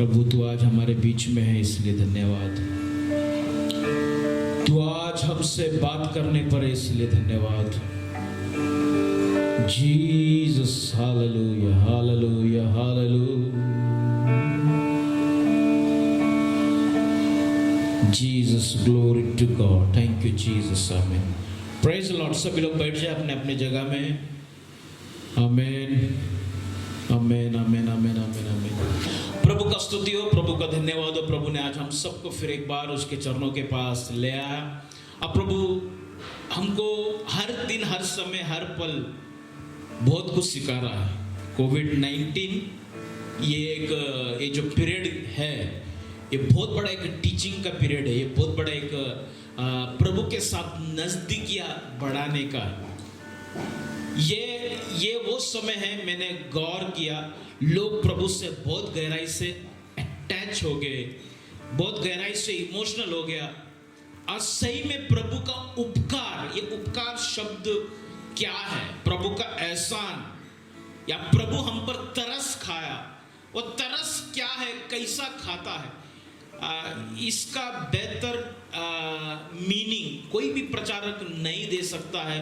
प्रभु तू आज हमारे बीच में है, इसलिए धन्यवाद। तू आज हमसे बात करने पर है, इसलिए धन्यवाद। Jesus, hallelujah, hallelujah, hallelujah. Jesus, glory to God. Thank you Jesus, amen. Praise Lord. सभी लोग बैठ जाए अपने अपने जगह में। आमीन, आमीन, आमीन, आमीन, आमीन, आमीन। प्रभु का स्तुति हो, प्रभु का धन्यवाद हो। प्रभु ने आज हम सबको फिर एक बार उसके चरणों के पास ले आया। अब प्रभु हमको हर दिन, हर समय, हर पल बहुत कुछ सिखा रहा है। कोविड-19 ये जो पीरियड है, ये बहुत बड़ा एक टीचिंग का पीरियड है। ये बहुत बड़ा एक प्रभु के साथ नजदीकियां बढ़ाने का ये वो समय है। मैंने गौर किया, लोग प्रभु से बहुत गहराई से अटैच हो गए, बहुत गहराई से इमोशनल हो गया। और सही में प्रभु का उपकार, ये उपकार शब्द क्या है? प्रभु का एहसान या प्रभु हम पर तरस खाया, वो तरस क्या है, कैसा खाता है, इसका बेहतर मीनिंग कोई भी प्रचारक नहीं दे सकता है,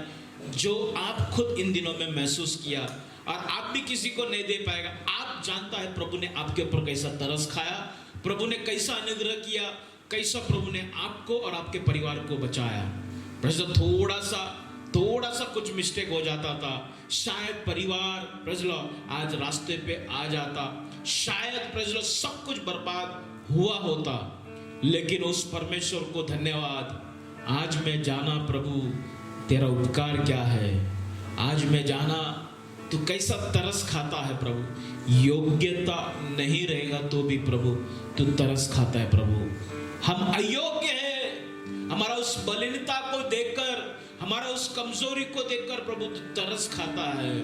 जो आप खुद इन दिनों में महसूस किया और आप भी किसी को नहीं दे पाएगा। आप जानता है प्रभु ने आपके ऊपर कैसा तरस खाया, प्रभु ने कैसा अनुग्रह किया, कैसा प्रभु ने आपको और आपके परिवार को बचाया। थोड़ा सा कुछ मिस्टेक हो जाता था, शायद परिवार आज रास्ते पे आ जाता, शायद सब कुछ बर्बाद हुआ होता। लेकिन उस परमेश्वर को धन्यवाद, आज मैं जाना प्रभु तेरा उपकार क्या है। आज मैं जाना तू कैसा तरस खाता है प्रभु। योग्यता नहीं रहेगा तो भी प्रभु तू तरस खाता है प्रभु। हम अयोग्य हैं, हमारा उस बलिनता को देखकर, हमारा उस कमजोरी को देखकर प्रभु तू तरस खाता है।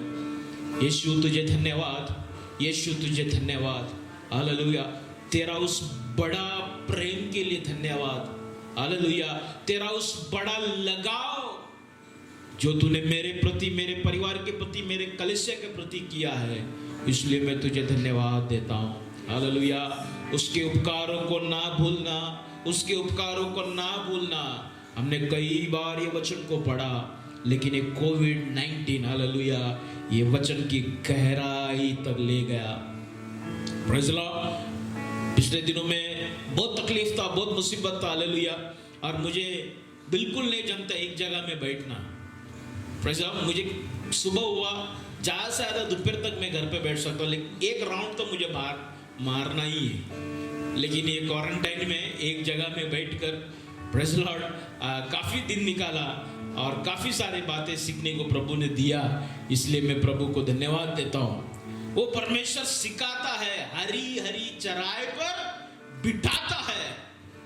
यीशु तुझे धन्यवाद, यीशु तुझे धन्यवाद। हालेलुया। तेरा उस बड़ा प्रेम के लिए धन्यवाद। हालेलुया। तेरा उस बड़ा लगाव जो तूने मेरे प्रति, मेरे परिवार के प्रति, मेरे कलीसिया के प्रति किया है, इसलिए मैं तुझे धन्यवाद देता हूँ। हालेलुया। उसके उपकारों को ना भूलना, उसके उपकारों को ना भूलना। हमने कई बार ये वचन को पढ़ा, लेकिन ये कोविड-19 हालेलुया ये वचन की गहराई तक ले गया। Praise Lord. पिछले दिनों में बहुत तकलीफ था, बहुत मुसीबत था, हालेलुया। और मुझे बिल्कुल नहीं जमता एक जगह में बैठना। Praise Lord. मुझे सुबह हुआ, ज़्यादा से ज़्यादा दोपहर तक मैं घर पे बैठ सकता हूँ, लेकिन एक राउंड तो मुझे बाहर मारना ही है। लेकिन ये क्वारंटाइन में एक जगह में बैठकर प्रेज़ लॉर्ड काफ़ी दिन निकाला और काफ़ी सारी बातें सीखने को प्रभु ने दिया। इसलिए मैं प्रभु को धन्यवाद देता हूँ। वो परमेश्वर सिखाता है, हरी हरी चराई पर बिठाता है,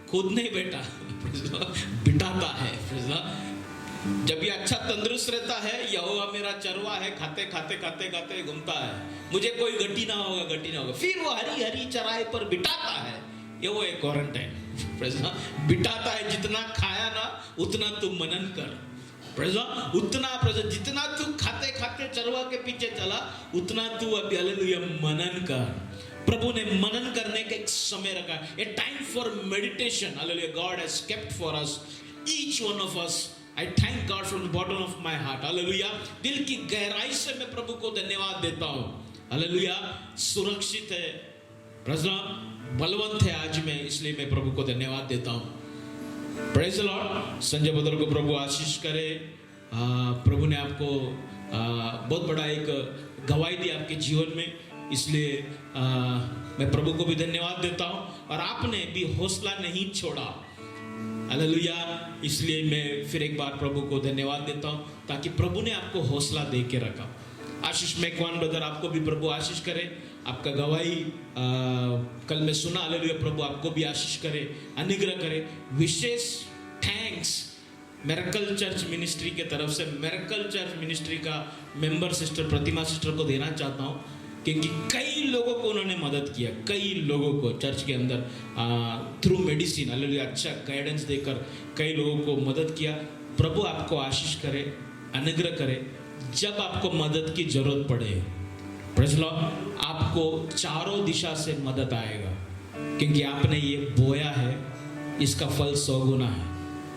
खुद नहीं बैठा, बिठाता है। जब ये अच्छा तंदुरुस्त रहता है, यहोवा मेरा चरवा है, खाते खाते खाते खाते घूमता है, मुझे कोई गति ना होगा, गति ना होगा, फिर वो हरी हरी चराई पर बिठाता है। ये वो एक क्वारंटाइन बिठाता है। जितना खाया ना उतना तू मनन कर, उतना जितना तू खाते खाते चरवा के पीछे चला, उतना तू अभी हालेलुया मनन कर। प्रभु ने मनन करने का एक समय रखा, ए time for meditation. Hallelujah. God has kept for us, each one of us. I thank God from the bottom of my heart. Hallelujah. दिल की गहराई से मैं प्रभु को धन्यवाद देता हूँ। हालेलुया। सुरक्षित है, बलवंत है आज मैं, इसलिए मैं प्रभु को धन्यवाद देता हूँ। Praise the Lord. संजय बदल को प्रभु आशीष करे। प्रभु ने आपको बहुत बड़ा एक गवाही दी आपके जीवन में, इसलिए मैं प्रभु को भी धन्यवाद देता हूँ। और आपने भी हौसला नहीं छोड़ा, हालेलुया। इसलिए मैं फिर एक बार प्रभु को धन्यवाद देता हूँ, ताकि प्रभु ने आपको हौसला दे के रखा। आशीष मैकवान ब्रदर, आपको भी प्रभु आशीष करे। आपका गवाही कल मैं सुना, हालेलुया। प्रभु आपको भी आशीष करे, अनुग्रह करे। विशेष थैंक्स मिरेकल चर्च मिनिस्ट्री के तरफ से, मिरेकल चर्च मिनिस्ट्री का मेंबर सिस्टर प्रतिमा सिस्टर को देना चाहता हूँ, क्योंकि कई लोगों को उन्होंने मदद किया, कई लोगों को चर्च के अंदर थ्रू मेडिसिन, हालेलुया, अच्छा गाइडेंस देकर कई लोगों को मदद किया। प्रभु आपको आशीष करे, अनुग्रह करे। जब आपको मदद की जरूरत पड़े, प्रेज़ लॉर्ड, आपको चारों दिशा से मदद आएगा। क्योंकि आपने ये बोया है, इसका फल 100 गुना है।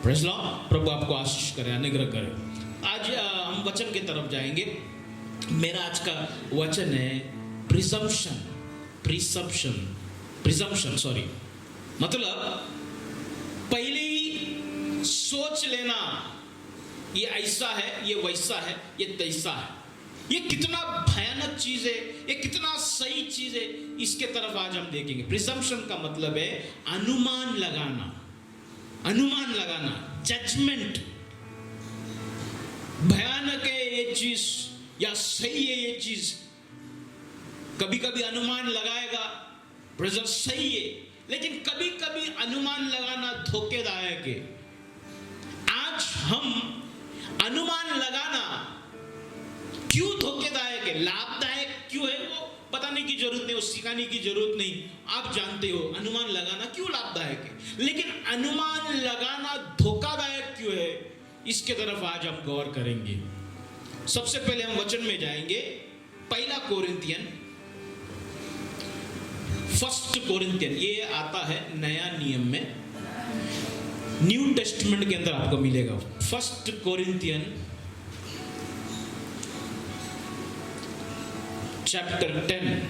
Praise Lord. प्रभु आपको आशीष करे, अनुग्रह करे। आज हम वचन की तरफ जाएंगे। मेरा आज का वचन है प्रिजम्पशन, सॉरी, मतलब पहले ही सोच लेना, ये ऐसा है, ये वैसा है, ये तैसा है। ये कितना भयानक चीज है, ये कितना सही चीज है, इसके तरफ आज हम देखेंगे। प्रिजम्पशन का मतलब है अनुमान लगाना, जजमेंट। भयानक है ये चीज या सही है ये चीज। कभी कभी अनुमान लगाएगा प्रेजेंट सही है, लेकिन कभी कभी अनुमान लगाना धोखेदायक है। आज हम अनुमान लगाना क्यों धोखेदायक है, लाभदायक क्यों है, वो बताने की जरूरत नहीं, वो सिखाने की जरूरत नहीं। आप जानते हो अनुमान लगाना क्यों लाभदायक है, लेकिन अनुमान लगाना धोखादायक क्यों है, इसके तरफ आज हम गौर करेंगे। सबसे पहले हम वचन में जाएंगे। पहला कोरिंथियन, 1 कोरिंथियन, ये आता है नया नियम में, न्यू टेस्टमेंट के अंदर आपको मिलेगा। 1 कोरिंथियन चैप्टर 10।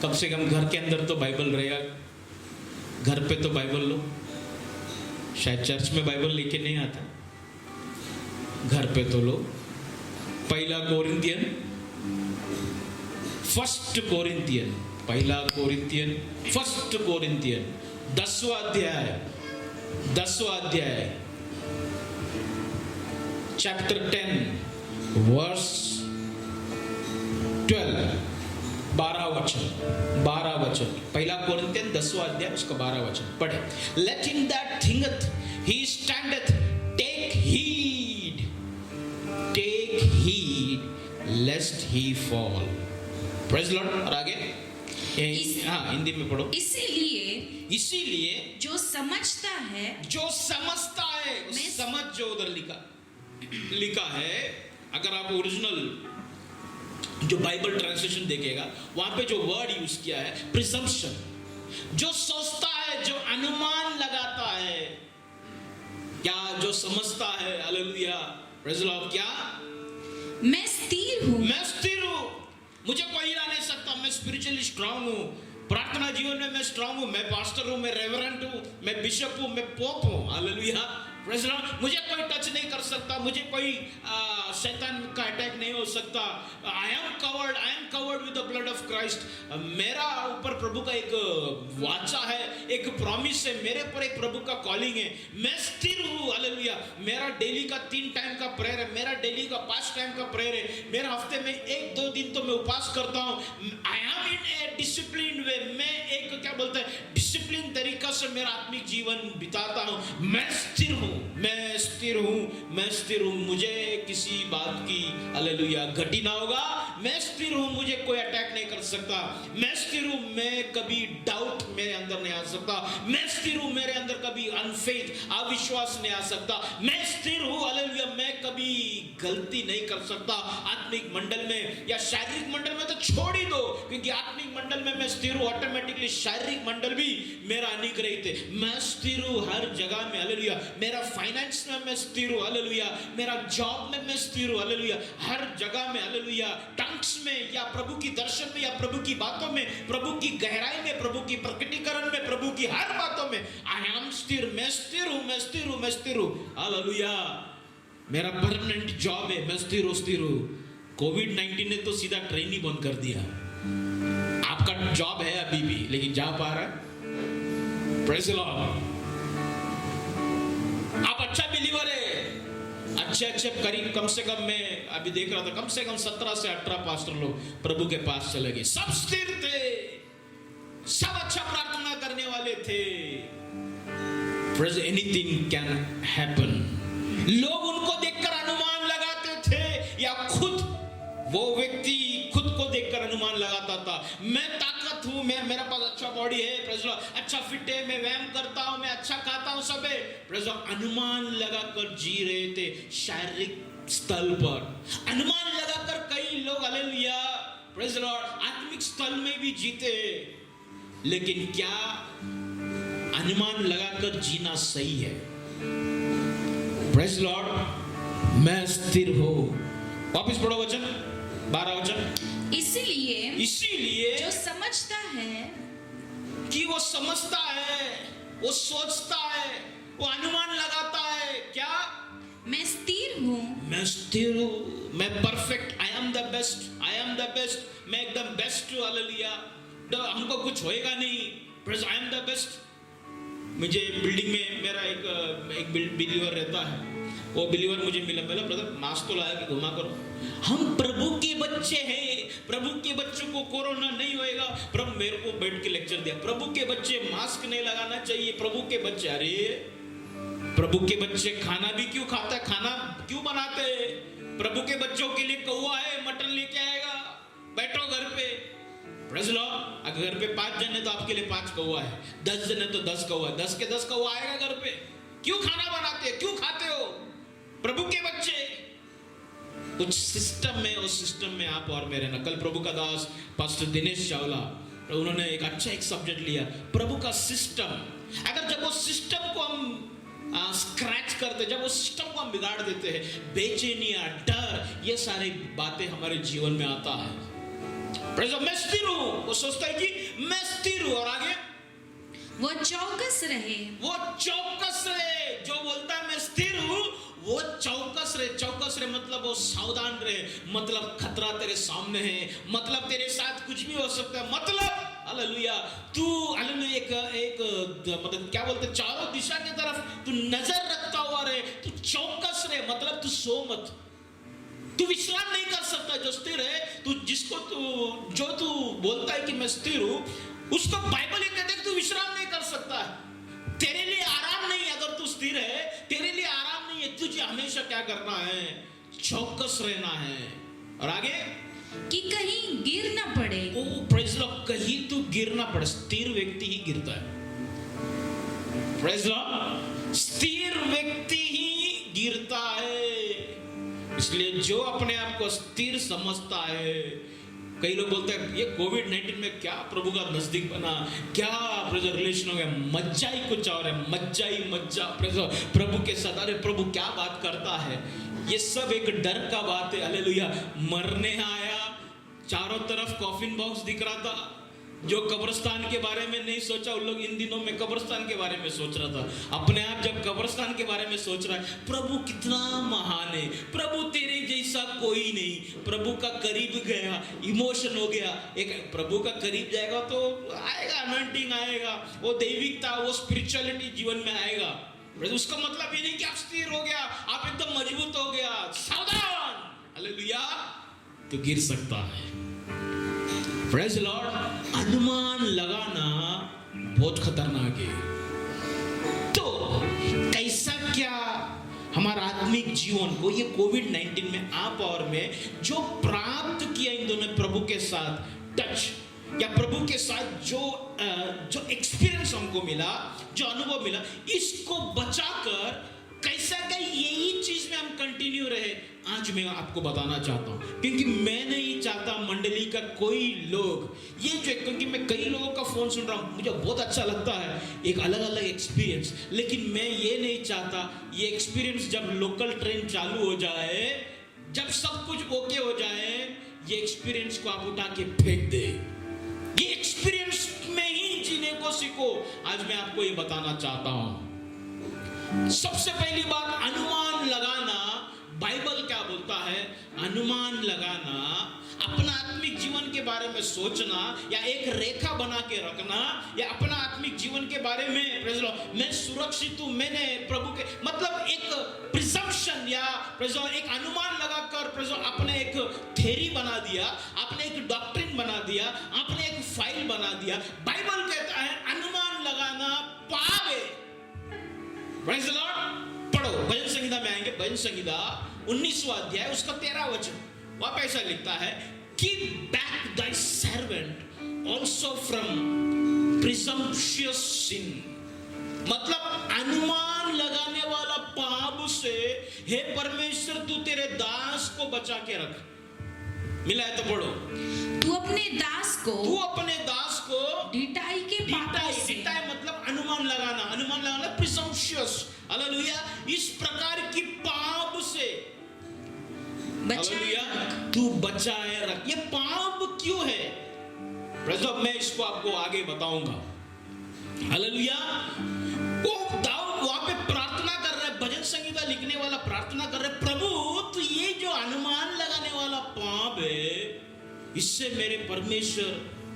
कम से कम घर के अंदर तो बाइबल रहेगा, घर पे तो बाइबल लो। शायद चर्च में बाइबल लेके नहीं आता, घर पे तो लो। पहला कोरिंथियन, 1 कोरिंथियन, पहला कोरिंथियन, 1 कोरिंथियन, 10वां अध्याय, चैप्टर 10 वर्स 12, 12 वचन। पहला कोरिंथियन 10वां अध्याय, उसका 12 वचन पढ़े। Let him that thinketh he standeth take heed lest he fall। Praise Lord। और आगे हिंदी में पढ़ो। इसीलिए जो समझता है, समझ जो उधर लिखा है, अगर आप ओरिजिनल जो बाइबल ट्रांसलेशन देखेगा, वहां पे जो वर्ड यूज किया है प्रिजम्पशन। जो सोचता है, जो अनुमान लगाता है, क्या जो समझता है, हालेलुया, प्रेज़ लॉर्ड। क्या मैं स्थिर हूं, मुझे कोई हिला नहीं सकता, मैं स्पिरिचुअली स्ट्रांग हूं, प्रार्थना जीवन में मैं स्ट्रांग हूं, मैं पास्टर हूं, मैं रेवरेंट हूं, मैं बिशप हूं, मैं पोप हूं, हालेलुया, प्रेज़ लॉर्ड। मुझे कोई टच नहीं कर सकता, मुझे कोई शैतान का अटैक नहीं हो सकता। I am covered with the blood of Christ. मेरा ऊपर प्रभु का एक वाचा है, एक प्रॉमिस है, मेरे पर एक प्रभु का कॉलिंग है, मैं स्थिर हूं, हालेलुया। मेरा डेली का 3 टाइम का प्रेयर है, मेरा डेली का 5 टाइम का प्रेयर है, मेरा हफ्ते में 1-2 दिन तो मैं उपवास करता हूं। I am in A discipline way, मैं एक क्या बोलते हैं डिसिप्लिन तरीका से मेरा आत्मिक जीवन बिताता हूं। मैं स्थिर हूं, मुझे किसी बात की, हालेलुया, घटी ना होगा। मैं स्थिर हूं, मुझे कोई अटैक नहीं कर सकता। मैं स्थिर हूं, मैं कभी डाउट मेरे अंदर नहीं आ सकता। मैं स्थिर हूं, मेरे अंदर कभी अनफेथ, अविश्वास नहीं आ सकता। मैं स्थिर हूं, हालेलुया, मैं कभी गलती नहीं कर सकता। आत्मिक मंडल में या शारीरिक मंडल में तो छोड़ ही दो, क्योंकि आत्मिक मंडल में मैं स्थिर हूं, ऑटोमेटिकली शारीरिक मंडल भी मेरा अनुग्रहित है। मैं स्थिर हूं हर जगह में, हालेलुया। मेरा फाइनेंस में मैं स्थिर हूं, हालेलुया। मेरा जॉब में मैं स्थिर हूं, हालेलुया। हर जगह में, हालेलुया। टंग्स में या प्रभु की दर्शन में या प्रभु की बातों में, प्रभु की गहराई में, प्रभु की प्रकटीकरण में, प्रभु की हर बातों में आई एम स्थिर। मैं स्थिर हूं, हालेलुया। मेरा परमानेंट जॉब है, मैं स्थिर हूं। कोविड-19 ने तो सीधा ट्रेन ही बंद कर दिया। आपका जॉब है अभी भी, लेकिन जा पा रहा है? Praise the Lord. आप अच्छा बिलीवर है, अच्छे करीब, कम से कम मैं अभी देख रहा था, कम से कम 17 से 18 पास्टर लोग प्रभु के पास चले गए। सब स्थिर थे, सब अच्छा प्रार्थना करने वाले थे। Anything can happen. लोग उनको देखकर अनुमान लगाते थे, या खुद वो व्यक्ति खुद को देखकर अनुमान लगाता था। मैं ताकत हूं, मेरा पास अच्छा बॉडी है, प्रेज़ लॉर्ड, अच्छा फिट है, मैं व्यायाम करता हूं, मैं अच्छा खाता हूं, सब है, प्रेज़ लॉर्ड। अनुमान लगाकर जी रहे थे शारीरिक स्थल पर। अनुमान लगाकर कई लोग, हालेलुया, प्रेज़ द लॉर्ड आत्मिक स्थल में भी जीते, लेकिन क्या अनुमान लगाकर जीना सही है? प्रेज़ द लॉर्ड, मैं स्थिर हूं। वापस पढ़ो वचन 12 वचन। इसीलिए जो समझता है कि वो समझता है, वो सोचता है, वो अनुमान लगाता है, क्या मैं स्थिर हूँ, मैं स्थिर हूँ, मैं perfect, I am the best, I am the best, मैं एकदम बेस्ट हूँ, हालेलुया, हमको कुछ होएगा नहीं, आई एम द बेस्ट। मुझे बिल्डिंग में मेरा एक बिलीवर रहता है, वो बिलीवर मुझे मिला, बोला ब्रदर मास्क तो लाया कि घुमा करो, हम प्रभु के बच्चे हैं, प्रभु के बच्चों को कोरोना नहीं होएगा। प्रभु मेरे को बैठ के लेक्चर दिया, प्रभु के बच्चे मास्क नहीं लगाना चाहिए, प्रभु के बच्चे, अरे प्रभु के बच्चे खाना भी क्यों खाता, खाना क्यों बनाते? प्रभु के बच्चों के लिए कौवा है, मटन लेके आएगा, बैठो घर पे, प्रेज़ द लॉर्ड। अगर घर पे 5 जन है तो आपके लिए 5 कौवा है, 10 जन है तो 10 कौवा है, 10 के 10 कौवा आएगा घर पे। क्यों खाना बनाते हो, क्यों खाते हो? प्रभु के बच्चे कुछ सिस्टम में, उस सिस्टम में आप और मेरे ना। कल प्रभु का दास पास्टर दिनेश चावला, उन्होंने एक सब्जेक्ट लिया, प्रभु का सिस्टम। अगर जब वो सिस्टम को हम स्क्रैच करते, जब वो सिस्टम को हम बिगाड़ देते हैं, बेचैनियां, डर, ये सारी बातें हमारे जीवन में आता है। मैं स्थिर हूं, वो सोचता है कि मैं स्थिर हूं, और आगे वो चौकस रहे, वो चौकस रहे। जो बोलता है मैं स्थिर हूं, वो चौकस रहे। चौकस रहे मतलब वो सावधान रहे, मतलब खतरा तेरे सामने है, मतलब तेरे साथ कुछ भी हो सकता है, मतलब हालेलुया, तू हालेलुया एक मतलब क्या बोलते, चारों दिशा की तरफ तू नजर रखता हुआ रहे, तू चौकस रहे, मतलब तू सो मत, तू विश्राम नहीं कर सकता। जो स्थिर है, तू जिसको तू बोलता है कि मैं स्थिर हूं, उसको बाइबल ये कहते हैं तू विश्राम नहीं कर सकता है, तेरे लिए आराम नहीं है। अगर तू स्थिर है, तेरे लिए आराम नहीं है, तुझे हमेशा क्या करना है, चौकस रहना है। और आगे कि कहीं गिर ना पड़े। ओ प्रेज़ लॉर्ड, कहीं तू गिर ना पड़े। स्थिर व्यक्ति ही गिरता है, प्रेज़ लॉर्ड, स्थिर व्यक्ति ही गिरता है। इसलिए जो अपने आप को स्थिर समझता है, कई लोग बोलते हैं ये कोविड-19 में क्या प्रभु का नजदीक बना, क्या रिलेशन हो गया, मज्जा ही कुछ और है, मज्जा ही मज्जा प्रभु के साथ। अरे प्रभु क्या बात करता है, ये सब एक डर का बात है, हालेलुया। मरने आया, चारों तरफ कॉफिन बॉक्स दिख रहा था, जो कब्रिस्तान के बारे में नहीं सोचा, उन लोग इन दिनों में कब्रिस्तान के बारे में सोच रहा था। अपने आप जब कब्रिस्तान के बारे में सोच रहा है, प्रभु कितना महान है, प्रभु तेरे जैसा कोई नहीं। प्रभु का करीब गया, इमोशन हो गया। एक प्रभु का करीब जाएगा तो आएगा, अनॉइंटिंग आएगा, वो दैविकता, वो स्पिरिचुअलिटी जीवन में आएगा। उसका मतलब ये नहीं कि आप स्थिर हो गया, आप एकदम मजबूत हो गया, सावधान, हालेलुया, तो गिर सकता है। प्रेज़ लॉर्ड, अनुमान लगाना बहुत खतरनाक है। तो कैसा क्या हमारा आत्मिक जीवन को ये कोविड-19 में आप और मैं जो प्राप्त किया इन दोनों प्रभु के साथ टच, या प्रभु के साथ जो एक्सपीरियंस हमको मिला, जो अनुभव मिला, इसको बचाकर कैसा क्या यही चीज में हम कंटिन्यू रहे, आज मैं आपको बताना चाहता हूं। क्योंकि मैं नहीं चाहता मंडली का कोई लोग ये जो, क्योंकि मैं कई लोगों का फोन सुन रहा हूं, मुझे बहुत अच्छा लगता है, एक अलग अलग एक्सपीरियंस, लेकिन मैं ये नहीं चाहता ये एक्सपीरियंस जब लोकल ट्रेन चालू हो जाए, जब सब कुछ ओके हो जाए, ये एक्सपीरियंस को आप उठा के फेंक दे। ये एक्सपीरियंस में ही जीने को सीखो। आज मैं आपको ये बताना चाहता हूं। सबसे पहली बात, अनुमान लगाना। बाइबल क्या बोलता है? अनुमान लगाना, अपना आत्मिक जीवन के बारे में सोचना, या एक रेखा बना के रखना, या अपना आत्मिक जीवन के बारे में मैं सुरक्षित हूं, मैंने प्रभु के, मतलब एक प्रिजम्पशन या एक अनुमान लगाकर आपने एक थ्योरी बना दिया, आपने एक डॉक्ट्रिन बना दिया, आपने एक फाइल बना दिया। बाइबल कहता है अनुमान लगाना पाप है। Praise the Lord. पढ़ो, भजन संहिता में आएंगे, भजन संहिता 19वां अध्याय उसका 13वां वचन, वहां पे ऐसा लिखता है, keep back thy servant also from presumptuous sin। मतलब अनुमान लगाने वाला पाप से हे परमेश्वर तू तेरे दास को बचा के रख। मिला है तो पढ़ो। तू तू अपने दास को ढिठाई के पापों से डिटाई मतलब अनुमान लगाना प्रिसम्पशियस, हालेलुया, इस प्रकार की पाप से बचाए रख। तू बचाए रख। ये पाप क्यों है? प्रभु मैं इसको आपको आगे बताऊंगा। हालेलुया। वो दाऊद वहां पे प्रार्थना कर रहा है, भजन संगीता लिखने वाला प्रार्थना कर रहा है, प्रभु तो ये जो अनुमान लगाने वाला पाप है, इससे मेरे परमेश्वर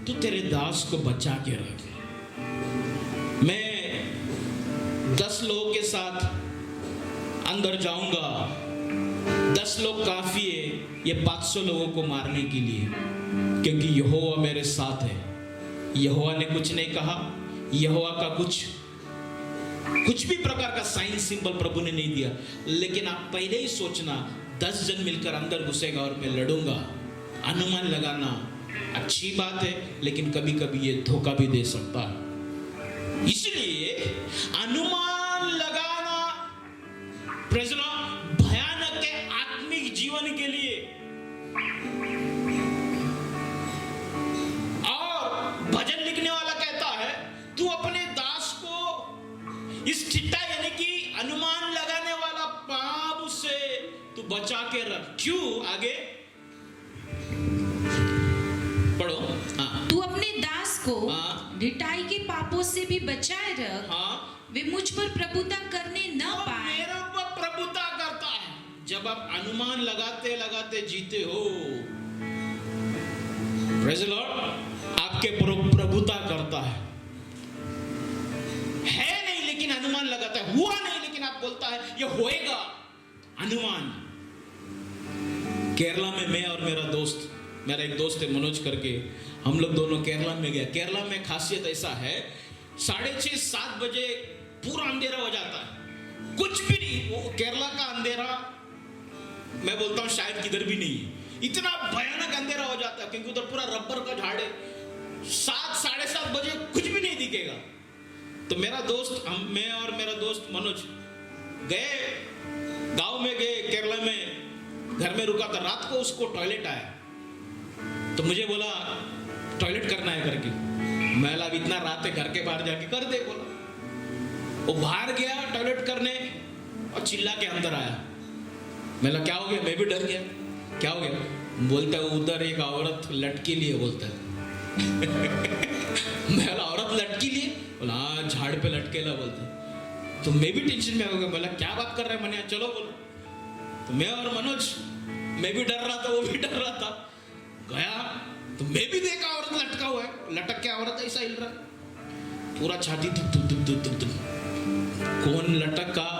तू तेरे दास को बचा के रख। मैं 10 लोगों के साथ अंदर जाऊंगा, 10 लोग काफी है ये 500 लोगों को मारने के लिए, क्योंकि यहोवा मेरे साथ है। यहोवा ने कुछ नहीं कहा, यहोवा का कुछ भी प्रकार का साइन सिंबल प्रभु ने नहीं दिया, लेकिन आप पहले ही सोचना 10 जन मिलकर अंदर घुसेगा और मैं लड़ूंगा। अनुमान लगाना अच्छी बात है, लेकिन कभी कभी ये धोखा भी दे सकता है। इसलिए अनुमान लगाना प्रेज़ द लॉर्ड भयानक है आत्मिक जीवन के लिए। और भजन लिखने वाला कहता है तू अपने दास को इस चिट्टा यानी कि अनुमान लगाने वाला पाप से तू बचा के रख। क्यों? आगे पढ़ो। हाँ। तू अपने दास को हाँ। ढिठाई के पापों से भी बचाए रख, हाँ। वे मुझ पर प्रभुता करने न वो पाए। मेरे ऊपर प्रभुता करता है। जब आप अनुमान लगाते लगाते जीते हो, प्रेज़ द लॉर्ड, आपके प्रभुता करता है नहीं लेकिन अनुमान लगाता है, हुआ नहीं लेकिन आप बोलता है ये होएगा। अनुमान। केरला में मैं और मेरा एक दोस्त है मनोज करके, हम लोग दोनों केरला में गए। केरला में खासियत ऐसा है 6:30-7 बजे पूरा अंधेरा हो जाता है, कुछ भी नहीं। वो केरला का अंधेरा मैं बोलता हूँ शायद किधर भी नहीं है, इतना भयानक अंधेरा हो जाता है, क्योंकि उधर पूरा रबर का झाड़ है। 7-7:30 बजे कुछ भी नहीं दिखेगा। तो मैं और मेरा दोस्त मनोज गए, गांव में गए, केरला में घर में रुका था। रात को उसको टॉयलेट आया, तो मुझे बोला टॉयलेट करना है करके। मैं बोला इतना रात है, घर के बाहर जाके कर दे। बोला वो बाहर गया टॉयलेट करने और चिल्ला के अंदर आया। मैं बोला क्या हो गया? मैं भी डर गया, क्या हो गया? बोलता है उधर एक औरत लटकी लिए। बोलता है मैं बोला औरत लटकी लिए? बोला हाँ झाड़ पे लटकेला। बोलता है तो मैं भी टेंशन में हो गया। बोला क्या बात कर रहा है मैंने, चलो बोलो। तो मैं और मनोज, मैं भी डर रहा था, वो भी डर रहा था। गया तो मैं भी देखा औरत लटका हुआ है, लटक के औरत ऐसा हिल रहा, पूरा छाती दुख दुख दुख दुख दुख दुख। कौन लटका,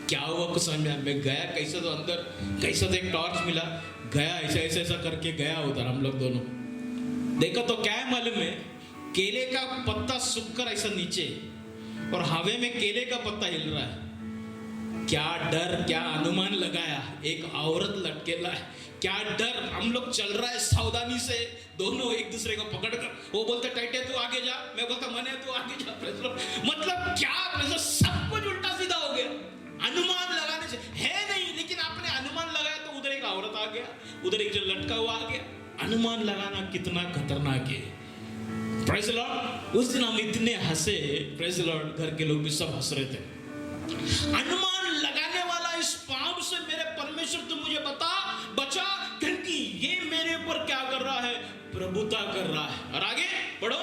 क्या हुआ कुछ समझ में। मैं गया कैसे तो अंदर, कैसे तो एक टॉर्च मिला, गया ऐसा ऐसा करके गया उधर। हम लोग दोनों देखा तो क्या है मालूम है, केले का पत्ता सूखकर ऐसा नीचे और हवा में केले का पत्ता हिल रहा है। क्या डर, क्या अनुमान लगाया, एक औरत लटकेला है। क्या डर, हम लोग चल रहा है सावधानी से, दोनों एक दूसरे को पकड़ कर। वो बोलते टाइटे तू आगे जा, मैं बोलता मने तू आगे जा। मतलब क्या सब कुछ उल्टा सीधा हो गया अनुमान लगाने से। है नहीं लेकिन आपने अनुमान लगाया तो उधर एक औरत आ गया, उधर एक जो लटका हुआ आ गया। अनुमान लगाना कितना खतरनाक है। Praise the Lord. उस दिन हम इतने हंसे, प्रेज़ द लॉर्ड, घर के लोग भी सब हंस रहे थे। अनुमान लगाने वाला इस पाप से मेरे परमेश्वर तू मुझे बचा, क्योंकि ये मेरे ऊपर क्या कर रहा है? प्रभुता कर रहा है। और आगे पढ़ो।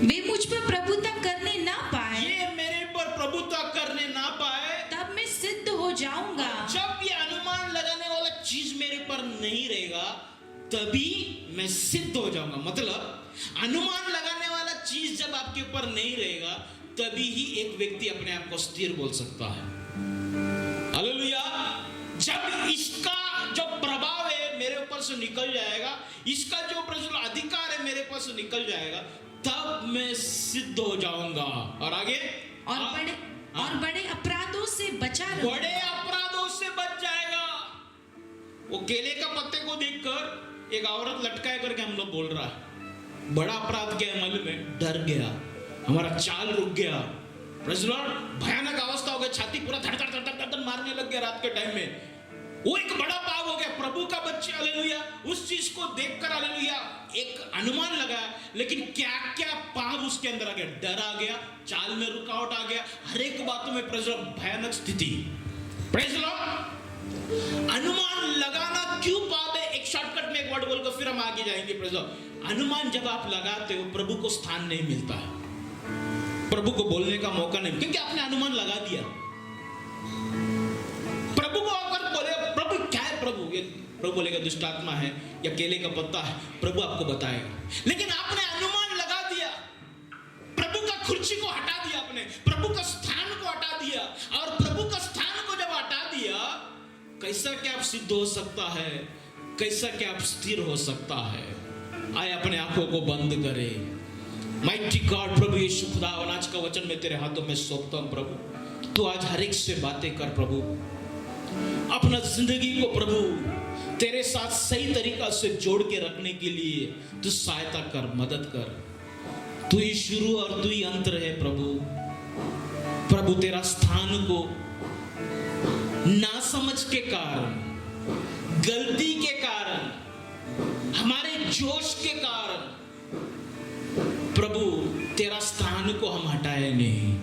वे मुझ पर प्रभुता करने ना पाए, ये मेरे पर प्रभुता करने ना पाए, तब मैं सिद्ध हो जाऊंगा। जब ये अनुमान लगाने वाला चीज मेरे पर नहीं रहेगा तभी मैं सिद्ध हो जाऊंगा। मतलब अनुमान लगाने वाला चीज जब आपके ऊपर नहीं रहेगा तभी ही एक व्यक्ति अपने आप को स्थिर बोल सकता है। हालेलुया। जब इसका जो प्रभाव है मेरे ऊपर से निकल जाएगा, इसका जो अधिकार है मेरे ऊपर से निकल जाएगा, तब मैं सिद्ध हो जाऊंगा। और आगे और बड़े अपराधों से बचा रहो। बड़े अपराधों से बच जाएगा। वो केले का पत्ते को देखकर एक औरत लटकाए करके हम लोग बोल रहा है। बड़ा अपराध क्या है मालूम है? डर गया, हमारा चाल रुक गया। Praise the Lord. भयानक अवस्था हो गई, छाती पूरा धड़ धड़ धड़ धड़ धड़ मारने लग गया रात के टाइम में। वो एक बड़ा पाप हो गया। प्रभु का बच्चे, हालेलुया, उस चीज को देखकर, हालेलुया, एक लेकिन क्या क्या पाप उसके अंदर आ गया, डर आ गया, चाल में रुकावट आ गया, हर एक बातों में प्रेज़ लॉर्ड भयानक स्थिति। प्रेज़ लॉर्ड, अनुमान लगाना क्यों पाप है? एक शॉर्टकट में एक वर्ड बोलकर फिर हम आगे जाएंगे। प्रेज़ लॉर्ड, अनुमान जब आप लगाते हो प्रभु को स्थान नहीं मिलता है, प्रभु को बोलने का मौका नहीं, क्योंकि आपने अनुमान लगा दिया। प्रभु को अगर बोले प्रभु क्या है, प्रभु ये, प्रभु बोलेगा दुष्ट आत्मा है या केले का पत्ता है, प्रभु आपको बताएगा। लेकिन आपने अनुमान लगा दिया, प्रभु का कुर्सी को हटा दिया, आपने प्रभु का स्थान को हटा दिया, और प्रभु का स्थान को जब हटा दिया, कैसा क्या आप सिद्ध हो सकता है, कैसा क्या आप स्थिर हो सकता है? आए अपने आंखों को बंद करे। माइटी गॉड, प्रभु यीशु खुदा, आज का वचन में तेरे हाथों में सौंपता हूं प्रभु। तू आज हर एक से बातें कर प्रभु, अपना जिंदगी को प्रभु तेरे साथ सही तरीका से जोड़ के रखने के लिए तू सहायता कर, मदद कर। तू ही शुरू और तू ही अंत रहे प्रभु। प्रभु तेरा स्थान को नासमझ के कारण, गलती के कारण, हमारे जोश के कारण प्रभु तेरा स्थान को हम हटाए नहीं।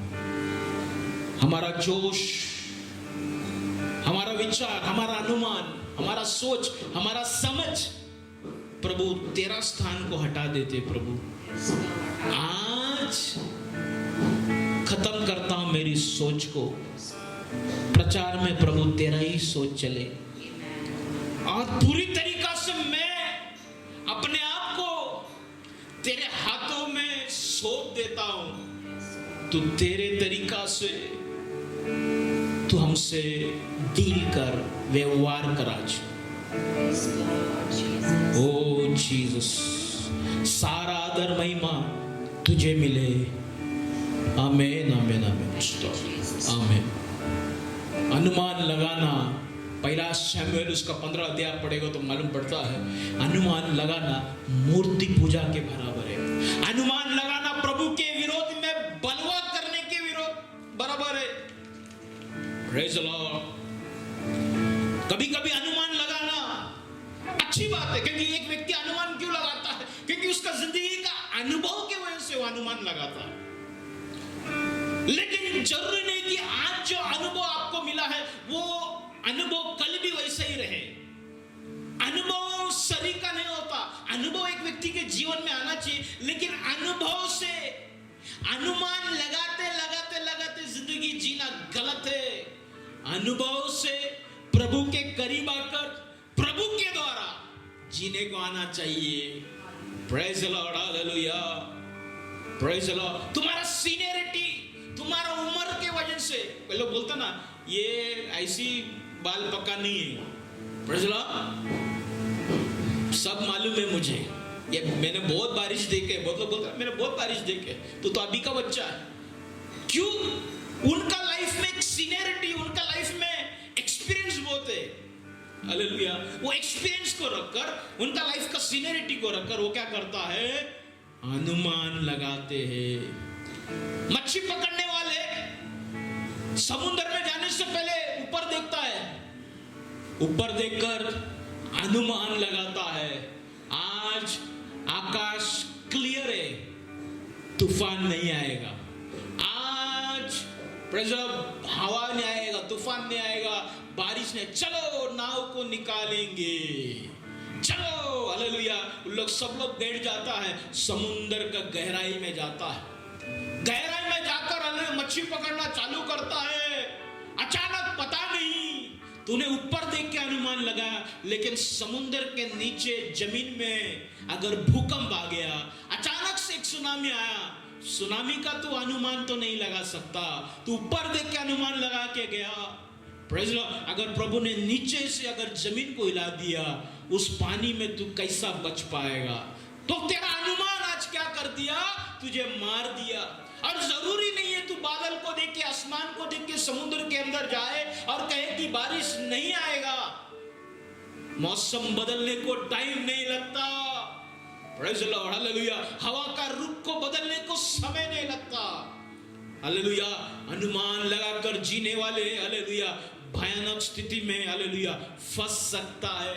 हमारा जोश, हमारा विचार, हमारा अनुमान, हमारा सोच, हमारा समझ प्रभु तेरा स्थान को हटा देते। प्रभु आज खत्म करता हूं मेरी सोच को, प्रचार में प्रभु तेरा ही सोच चले, और पूरी तरीका से मैं अपने आप को तेरे हाथों में सौंप देता हूं। तू तेरे तरीका से तू हमसे डील कर, व्यवहार कर आज। ओ जीसस, सारा आदर महिमा तुझे मिले। आमीन, आमीन, आमीन, आमीन। अनुमान लगाना, पहला शमूएल उसका 15 अध्याय पढ़ेगा तो मालूम पड़ता है, अनुमान लगाना मूर्ति पूजा के बराबर है। अनुमान लगाना प्रभु के विरोध में बलवा करने के विरोध बराबर है। Praise the Lord. कभी कभी अनुमान लगाना अच्छी बात है, क्योंकि एक व्यक्ति अनुमान क्यों लगाता है? क्योंकि उसका जिंदगी का अनुभव की वजह से वो अनुमान लगाता है। लेकिन जरूरी नहीं कि आज जो अनुभव आपको मिला है वो अनुभव कल भी वैसे ही रहे। अनुभव शरीर का नहीं होता, अनुभव एक व्यक्ति के जीवन में आना चाहिए, लेकिन अनुभव से अनुमान लगाते लगाते लगाते जिंदगी जीना गलत है। अनुभव से प्रभु के करीब आकर प्रभु के द्वारा जीने को आना चाहिए। Praise the Lord, hallelujah, praise the Lord. तुम्हारा सीनियरिटी, तुम्हारा उम्र के वजह से, लोग बोलते ना ये ऐसी बाल पक्का नहीं है, प्रेज़ द लॉर्ड, सब मालूम है मुझे, ये मैंने बहुत बारिश देखे, बहुत लोग बोलते हैं मैंने बहुत बारिश देखे, तो अभी का बच्चा है। क्यों? उनका लाइफ में एक सीनियरिटी, उनका लाइफ में एक्सपीरियंस बहुत है। हालेलुया। वो एक्सपीरियंस को रखकर, उनका लाइफ का सीनियरिटी को रखकर वो क्या करता है? अनुमान लगाते हैं। मच्छी पकड़ने वाले समुद्र में जाने से पहले ऊपर देखता है, ऊपर देखकर अनुमान लगाता है। आज आकाश क्लियर है, तूफान नहीं आएगा। आज हवा नहीं आएगा, तूफान नहीं आएगा, बारिश नहीं, चलो नाव को निकालेंगे, चलो, हालेलुया। लोग सब लोग बैठ जाता है, समुद्र का गहराई में जाता है, गहराई में जाकर मच्छी पकड़ना चालू करता है। अचानक पता नहीं तूने ऊपर देख के अनुमान लगाया, लेकिन समुद्र के नीचे जमीन में अगर भूकंप आ गया, अचानक से एक सुनामी आया, सुनामी का तू अनुमान तो नहीं लगा सकता, तू ऊपर देख के अनुमान लगा के गया। Praise the Lord. अगर प्रभु ने नीचे से अगर जमीन को हिला दिया, उस पानी में तू कैसा बच पाएगा? तो तेरा अनुमान आज क्या कर दिया? तुझे मार दिया। और जरूरी नहीं है तू बादल को देख के, आसमान को देख के समुद्र के अंदर जाए और कहे कि बारिश नहीं आएगा। मौसम बदलने को टाइम नहीं लगता। Praise the Lord, hallelujah. हवा का रुख को बदलने को समय नहीं लगता। हालेलुया। अनुमान लगाकर जीने वाले, हालेलुया, भयानक स्थिति में, हालेलुया, फंस सकता है।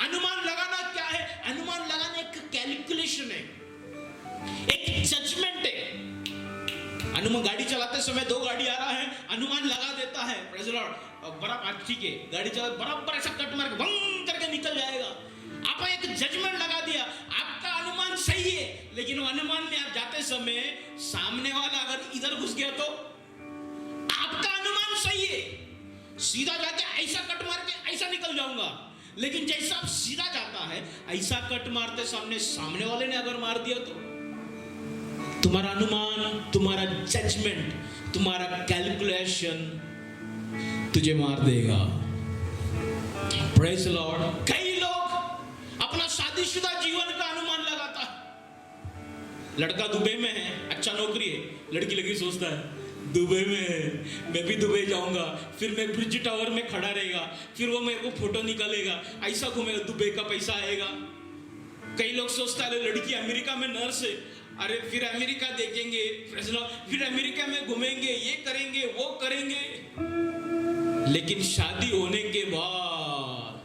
अनुमान लगाना क्या है? अनुमान लगाना एक कैलकुलेशन है। अनुमान गाड़ी चलाते समय दो गाड़ी आ रहा है, अनुमान लगा देता है, प्रेज़ द लॉर्ड, बराबर ठीक है, गाड़ी चला बराबर ऐसा कट मार के बंग करके निकल जाएगा। आप एक जजमेंट लगा दिया, आपका अनुमान सही है, लेकिन वो अनुमान में आप जाते समय सामने वाला अगर इधर घुस गया तो आपका अनुमान सही है, सीधा जाके ऐसा कट मार के ऐसा निकल जाऊंगा, लेकिन जैसा आप सीधा जाता है ऐसा कट मारते सामने वाले ने अगर मार दिया तो तुम्हारा अनुमान, तुम्हारा जजमेंट, तुम्हारा कैलकुलेशन तुझे मार देगा। Praise the Lord. कई लोग अपना शादीशुदा जीवन का अनुमान लगाता है। लड़का दुबई में है, अच्छा नौकरी है, लड़की लगी सोचता है दुबई में है, मैं भी दुबई जाऊंगा, फिर मैं ब्रिज टावर में खड़ा रहेगा, फिर वो मेरे को फोटो निकालेगा, ऐसा घूमेगा, दुबई का पैसा आएगा। कई लोग सोचता है लड़की अमेरिका में नर्स है, अरे फिर अमेरिका देखेंगे, फिर अमेरिका में घूमेंगे, ये करेंगे वो करेंगे, लेकिन शादी होने के बाद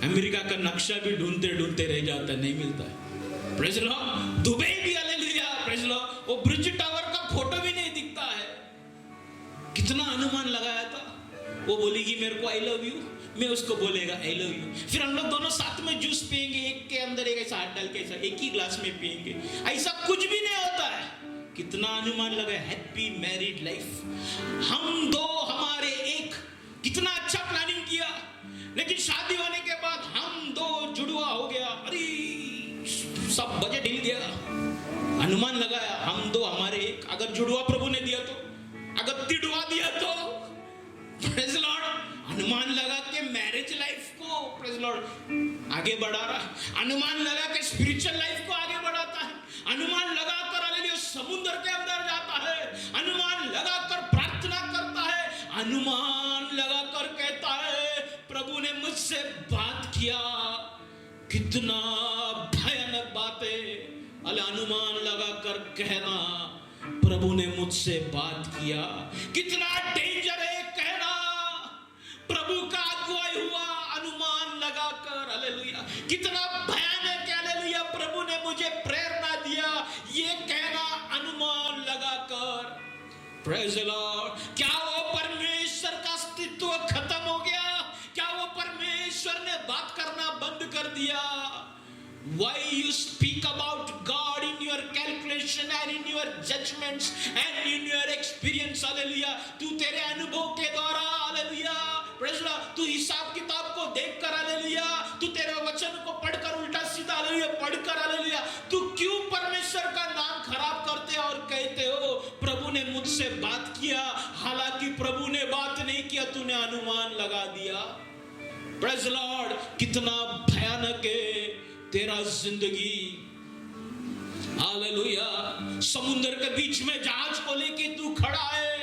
अमेरिका का नक्शा भी ढूंढते ढूंढते रह जाता है, नहीं मिलता है। Praise the Lord. दुबई भी हालेलुया, प्रेज़ द लॉर्ड, वो ब्रिज टावर का फोटो भी नहीं दिखता है। कितना अनुमान लगाया था, वो बोलेगी मेरे को आई लव यू, मैं उसको बोलेगा आई लव यू, फिर हम लोग दोनों साथ में जूस पियेंगे, एक के अंदर एक ऐसा हाथ डाल के ऐसा एक ही ग्लास में पियेंगे, ऐसा कुछ भी नहीं होता है। कितना अनुमान लगा, हैप्पी मैरिड लाइफ, हम दो हमारे एक, कितना अच्छा प्लानिंग किया, लेकिन शादी होने के बाद हम दो जुड़वा हो गया, अरे सब बजट हिल गया। अनुमान लगाया हम दो हमारे एक, अगर जुड़वा प्रभु ने दिया तो, अगर तिड़वा दिया तो, प्रेज़ द लॉर्ड। अनुमान लगा के मैरिज लाइफ को, प्रेज़ द लॉर्ड, आगे बढ़ा रहा, अनुमान लगा के स्पिरिचुअल लाइफ को आगे बढ़ाता है, अनुमान लगाकर हालेलुया समुद्र के अंदर जाता है, अनुमान लगाकर प्रार्थना करता है, अनुमान लगाकर कहता है प्रभु ने मुझसे बात किया। कितना भयानक बात है, अल अनुमान लगाकर कहना प्रभु ने मुझसे बात किया। कितना डेंजर है कहना प्रभु का अगुवाई हुआ अनुमान लगाकर, हालेलुया। कितना भयानक है, हालेलुया, प्रभु ने मुझे प्रेरणा दिया, ये कहना अनुमान लगाकर। Praise the Lord. क्या वो परमेश्वर का अस्तित्व खत्म हो गया? क्या वो परमेश्वर ने बात करना बंद कर दिया? Why you speak about God in your calculation and in your judgments and in your experience, hallelujah. तू तेरे अनुभव के द्वारा, हालेलुया, प्रेज़ द लॉर्ड, तू हिसाब किताब को देखकर, हालेलुया, तू तेरे वचन को पढ़कर उल्टा सीधा, हालेलुया, पढ़कर, हालेलुया, तू क्यों परमेश्वर का नाम खराब करते और कहते हो प्रभु ने मुझसे बात किया, हालांकि प्रभु ने बात नहीं किया, तूने अनुमान लगा दिया। Praise the Lord. कितना भयानक है तेरा जिंदगी, हालेलुया। समुद्र के बीच में जहाज को लेके तू खड़ा है,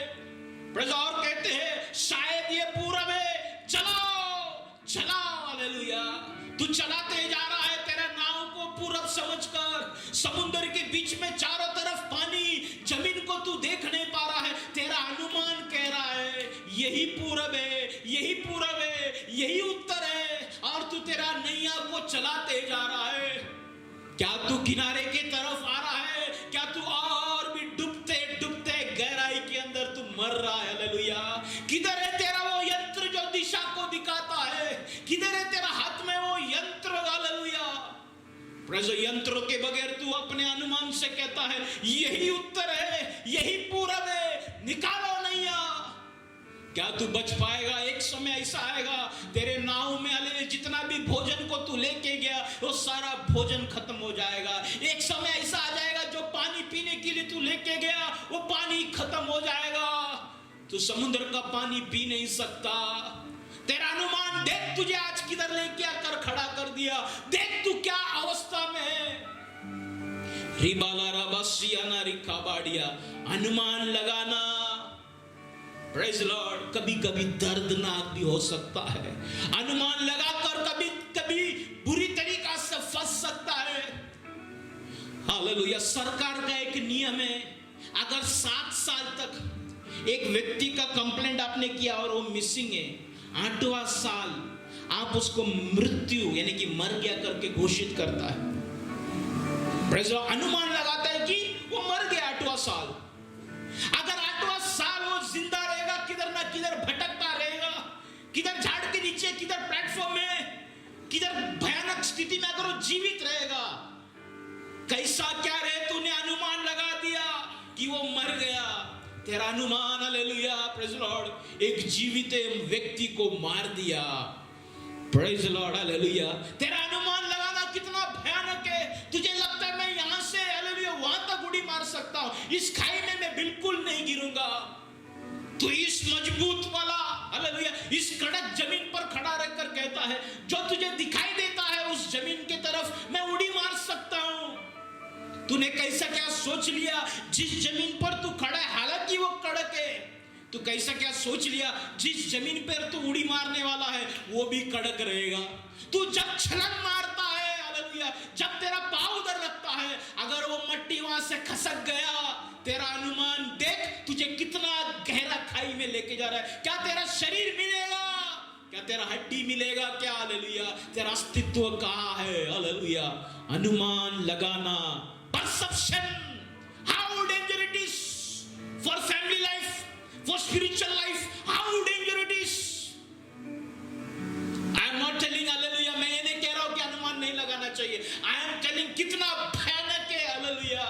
और कहते हैं शायद ये पूरब है, चलाओ चलाओ, हालेलुया। तू चलाते जा रहा है तेरे नाव को पूरब समझकर, समुद्र के बीच में चारों तरफ पानी, जमीन को तू देख नहीं पा रहा है, तेरा अनुमान कह रहा है यही पूरब है, यही पूरब है, यही उत्तर है, और तू तेरा नैया को चलाते जा रहा है। क्या तू किनारे की तरफ आ रहा है? क्या तू और भी डूबते डूबते गहराई के अंदर तू मर रहा है? हालेलुया। किधर है तेरा वो यंत्र जो दिशा को दिखाता है? किधर है तेरा हाथ में वो यंत्र? हालेलुया। यंत्रों के बगैर तू अपने अनुमान से कहता है यही उत्तर है, यही पूरब है, निकालो नैया। क्या तू बच पाएगा? एक समय ऐसा आएगा तेरे नाव में हालेलुया जितना भी भोजन को तू लेके गया वो सारा भोजन खत्म हो जाएगा। एक समय ऐसा आ जाएगा जो पानी पीने के लिए तू लेके गया वो पानी खत्म हो जाएगा, तू समुद्र का पानी पी नहीं सकता। तेरा अनुमान देख तुझे आज किधर लेके आकर खड़ा कर दिया, देख तू क्या अवस्था में है। रिबाला रबासियाना रिकाबाडिया, अनुमान लगाना, प्रेज़ लॉर्ड, कभी कभी दर्दनाक भी हो सकता है। अनुमान लगाकर कभी कभी बुरी तरीका से फंस सकता है। हालेलुया। सरकार का एक नियम है, अगर 7 साल तक एक व्यक्ति का कंप्लेंट आपने किया और वो मिसिंग है, 8वां साल आप उसको मृत्यु यानी कि मर गया करके घोषित करता है। Praise Lord. अनुमान लगाता है कि वो मर गया 8वां साल, किधर झाड़ के नीचे, किधर प्लेटफॉर्म में, किधर भयानक स्थिति में अगर वो जीवित रहेगा, कैसा क्या रहे, तूने अनुमान लगा दिया कि वो मर गया, तेरा अनुमान, हालेलुया, प्रेज़ लॉर्ड, एक जीवित व्यक्ति को मार दिया, प्रेज़ लॉर्ड, हालेलुया। तेरा अनुमान लगाना कितना भयानक है। तुझे लगता है मैं यहां से, हालेलुया, वहां तक उड़ी मार सकता हूं, इस खाई में मैं बिल्कुल नहीं गिरूंगा। तो इस मजबूत वाला, हालेलुया, इस कड़क जमीन पर खड़ा रहकर कहता है, जो तुझे दिखाई देता है उस जमीन की तरफ मैं उड़ी मार सकता हूं। तूने कैसा क्या सोच लिया, जिस जमीन पर तू खड़ा है, हालांकि वो कड़क है, तू कैसा क्या सोच लिया, जिस जमीन पर तू उड़ी मारने वाला है वो भी कड़क रहेगा। तू जब छलांग मारता है, हालेलुया, जब तेरा पांव उधर रखता है, अगर वो मट्टी वहां से खसक गया, तेरा अनुमान देख तुझे कितना गहरा खाई में लेके जा रहा है। क्या तेरा शरीर मिलेगा, क्या तेरा हड्डी मिलेगा, क्या, हालेलुया, तेरा अस्तित्व कहाँ है, हालेलुया। अनुमान लगाना, perception, how danger it is for family life, for spiritual life, how danger it is. I am not telling, hallelujah, मैं ये नहीं कह रहा हूं कि अनुमान नहीं लगाना चाहिए। I am telling कितना भयानक है, hallelujah,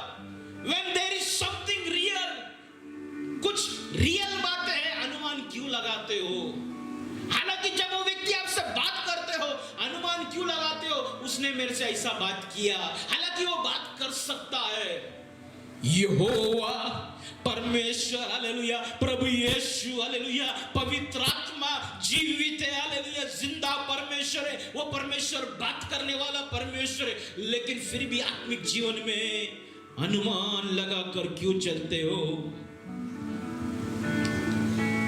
when there is something real, कुछ रियल बातें हैं, अनुमान क्यों लगाते हो? हालांकि जब वो व्यक्ति आपसे बात करते हो, अनुमान क्यों लगाते हो? उसने मेरे से ऐसा बात किया, हालांकि वो बात कर सकता है। यहोवा परमेश्वर, हालेलुया, प्रभु यीशु, हालेलुया, पवित्र आत्मा जीवित है, हालेलुया, जिंदा परमेश्वर है। वो परमेश्वर बात करने वाला परमेश्वर है, लेकिन फिर भी आत्मिक जीवन में अनुमान लगाकर क्यों चलते हो?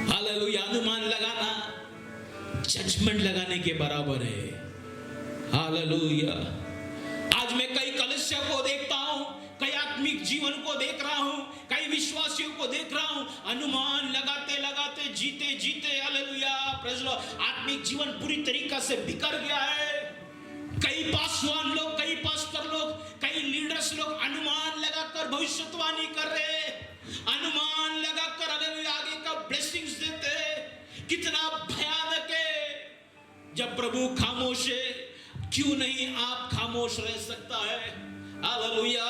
हालेलुया, अनुमान लगाना जजमेंट लगाने के बराबर है। हालेलुया। आज मैं कई कलीसिया को देखता हूं, कई आत्मिक जीवन को देख रहा हूं, कई विश्वासियों को देख रहा हूं, अनुमान लगाते लगाते जीते जीते, हालेलुया, प्रेज़ लॉर्ड, आत्मिक जीवन पूरी तरीका से बिखर गया है। कई पासवान लोग, कई पास्टर लोग, कई लीडर्स लोग अनुमान लगाकर भविष्यवाणी कर रहे, अनुमान लगाकर, हालेलुया, आगे का ब्लेसिंग्स देते। कितना भयानक है। जब प्रभु खामोश है, क्यों नहीं आप खामोश रह सकता है? Hallelujah,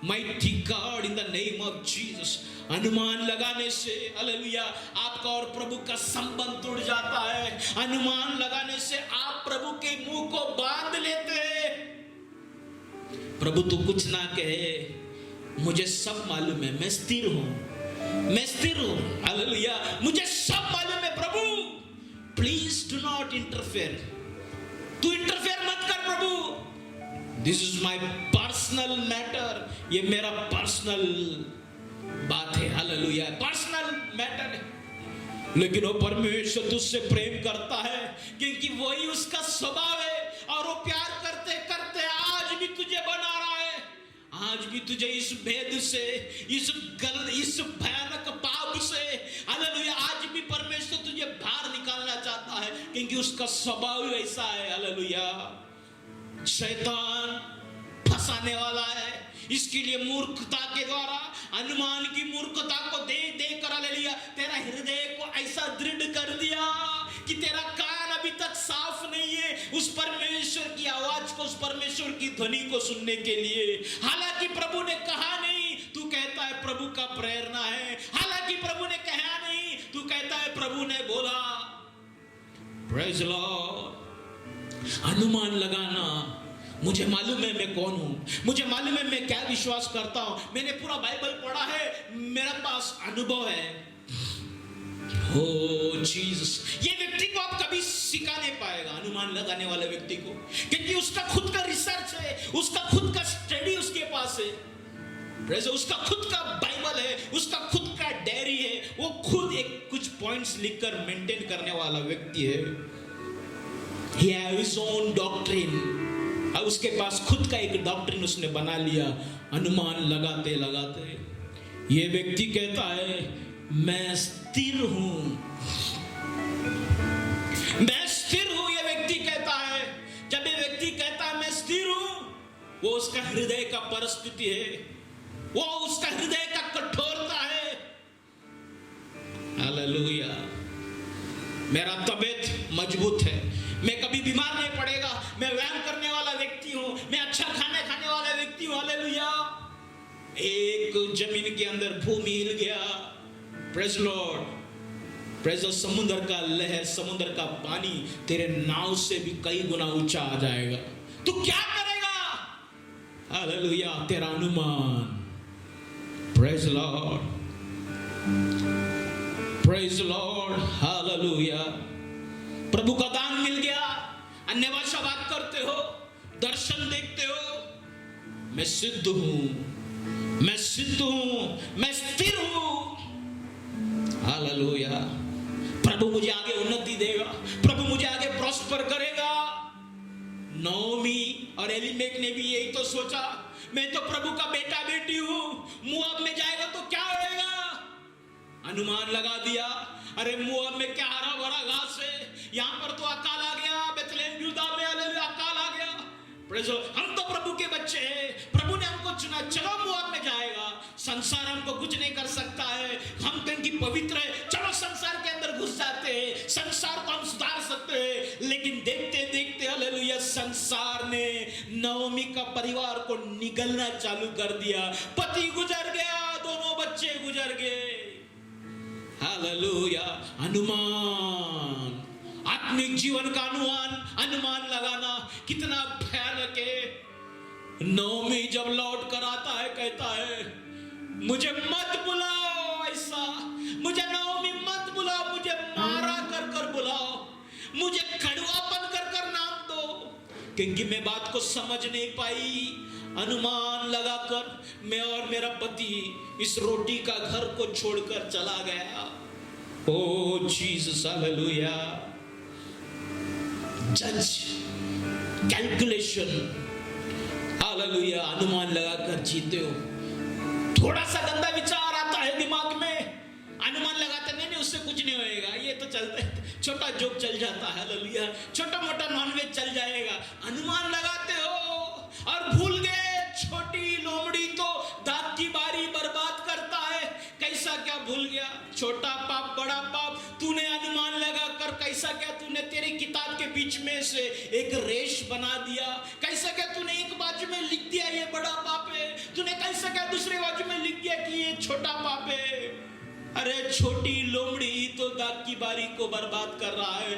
mighty God, in the name of Jesus. अनुमान लगाने से, हालेलुया, आपका और प्रभु का संबंध टूट जाता है। अनुमान लगाने से आप प्रभु के मुंह को बांध लेते हैं। प्रभु तू कुछ ना कहे, मुझे सब मालूम है, मैं स्थिर हूं, मैं स्थिर हूं, हालेलुया, मुझे सब मालूम है। प्रभु प्लीज डू नॉट इंटरफेयर, तू इंटरफेयर मत कर प्रभु। This is my personal matter, ये मेरा पर्सनल बात है, हालेलुया, पर्सनल मैटर है। लेकिन वो परमेश्वर तुझसे प्रेम करता है, क्योंकि वही उसका स्वभाव है, और वो प्यार करते करते आज भी तुझे बना रहा है। आज भी तुझे इस भेद से, इस भयानक पाप से, हालेलुया, आज भी परमेश्वर तुझे बाहर निकालना चाहता है, क्योंकि उसका स्वभाव ऐसा है, हालेलुया। शैतान फंसाने वाला है, इसके लिए मूर्खता के द्वारा, अनुमान की मूर्खता को दे देकर, हालेलुया, तेरा हृदय को ऐसा दृढ़ कर दिया कि तेरा कान अभी तक साफ नहीं है उस परमेश्वर की आवाज को, उस परमेश्वर की ध्वनि को सुनने के लिए। हालांकि प्रभु ने कहा नहीं, तू कहता है प्रभु का प्रेरणा है। हालांकि प्रभु ने कहा नहीं, तू कहता है प्रभु ने बोला। Praise Lord. अनुमान लगाना, मुझे मालूम है मैं कौन हूं, मुझे मालूम है मैं क्या विश्वास करता हूं, मैंने पूरा बाइबल पढ़ा है, मेरे पास अनुभव है। ओ जीसस, ये व्यक्ति को आप कभी सिखा नहीं पाएगा, अनुमान लगाने वाले व्यक्ति को, क्योंकि उसका खुद का रिसर्च है, उसका खुद का स्टडी उसके पास है, उसका खुद का बाइबल है, उसका खुद का डायरी है, वो खुद एक कुछ पॉइंट्स लिखकर मेंटेन करने वाला व्यक्ति है। He has his own doctrine, और उसके पास खुद का एक डॉक्ट्रिन उसने बना लिया। अनुमान लगाते लगाते ये व्यक्ति कहता है मैं स्थिर हूं, मैं स्थिर हूं। ये व्यक्ति कहता है, जब ये व्यक्ति कहता है मैं स्थिर हूं, वो उसका हृदय का परिस्थिति है, वो उसका हृदय का कठोरता है। हालेलुया। मेरा तबीयत मजबूत है, मैं कभी बीमार नहीं पड़ेगा, मैं व्यायाम करने वाला व्यक्ति हूं, मैं अच्छा खाने खाने वाला व्यक्ति हूं। हालेलुया। एक जमीन के अंदर भूमि हिल गया, प्रेज लॉर्ड, प्रेज लॉर्ड, समुद्र का लहर, समुद्र का पानी तेरे नाव से भी कई गुना ऊंचा आ जाएगा। तू क्या करेगा? हालेलुया, तेरा अनुमान। Praise Lord, praise Lord, hallelujah. प्रभु का दान मिल गया, अन्य भाषा बात करते हो, दर्शन देखते हो, मैं सिद्ध हूं, मैं सिद्ध हूं, मैं स्थिर हूं। हालेलुया। प्रभु मुझे आगे उन्नति देगा, प्रभु मुझे आगे प्रॉस्पर करेगा। नोमी और एलीमेक ने भी यही तो सोचा, मैं तो प्रभु का बेटा बेटी हूं, मोआब में जाएगा तो क्या होएगा? अनुमान लगा दिया, अरे मोआब में क्या हरा भरा घास है, यहां पर तो अकाल आ गया, बेथलेहम यूदा में हालेलुया अकाल आ गया। हम तो प्रभु के बच्चे हैं, प्रभु ने हमको चुना, चलो मोआब में जाएगा। संसार हमको कुछ नहीं कर सकता है, हम कहीं की पवित्र है, चलो संसार के अंदर घुस जाते हैं, संसार को हम सुधार सकते हैं। लेकिन देखते देखते हालेलुया संसार ने नवमी का परिवार को निगलना चालू कर दिया। पति गुजर गया, दोनों बच्चे गुजर गए। हालेलुया। अनुमान, आत्मिक जीवन का अनुमान लगाना कितना भयानक है। नवमी जब लौट कर आता है, कहता है मुझे मत बुलाओ ऐसा, मुझे नवमी मत बुलाओ, मुझे मारा कर कर बुलाओ, मुझे कड़वापन कर कर नाम दो, क्योंकि मैं बात को समझ नहीं पाई। अनुमान लगाकर मैं और मेरा पति इस रोटी का घर को छोड़कर चला गया। ओ जीसस, हालेलुया। जज, कैलकुलेशन, हालेलुया। अनुमान लगाकर जीते हो। थोड़ा सा गंदा विचार आता है दिमाग में, अनुमान लगाते नहीं उससे कुछ नहीं होएगा, ये तो चलता है, छोटा जोक चल जाता है, हालेलुया, छोटा मोटा नॉनवेज चल जाएगा। अनुमान लगाते हो और भूल गए, छोटी लोमड़ी तो दांत की बारी बर्बाद करता है। कैसा क्या भूल गया? छोटा पाप बड़ा पाप, तूने अनुमान लगाकर कैसा क्या तूने तेरी किताब के बीच में से एक रेश बना दिया। कैसा क्या तूने एक बाजू में लिख दिया ये बड़ा पाप है, तूने कैसा क्या दूसरे बाजू में लिख दिया कि ये छोटा पाप है। अरे छोटी लोमड़ी तो दाग की बारी को बर्बाद कर रहा है।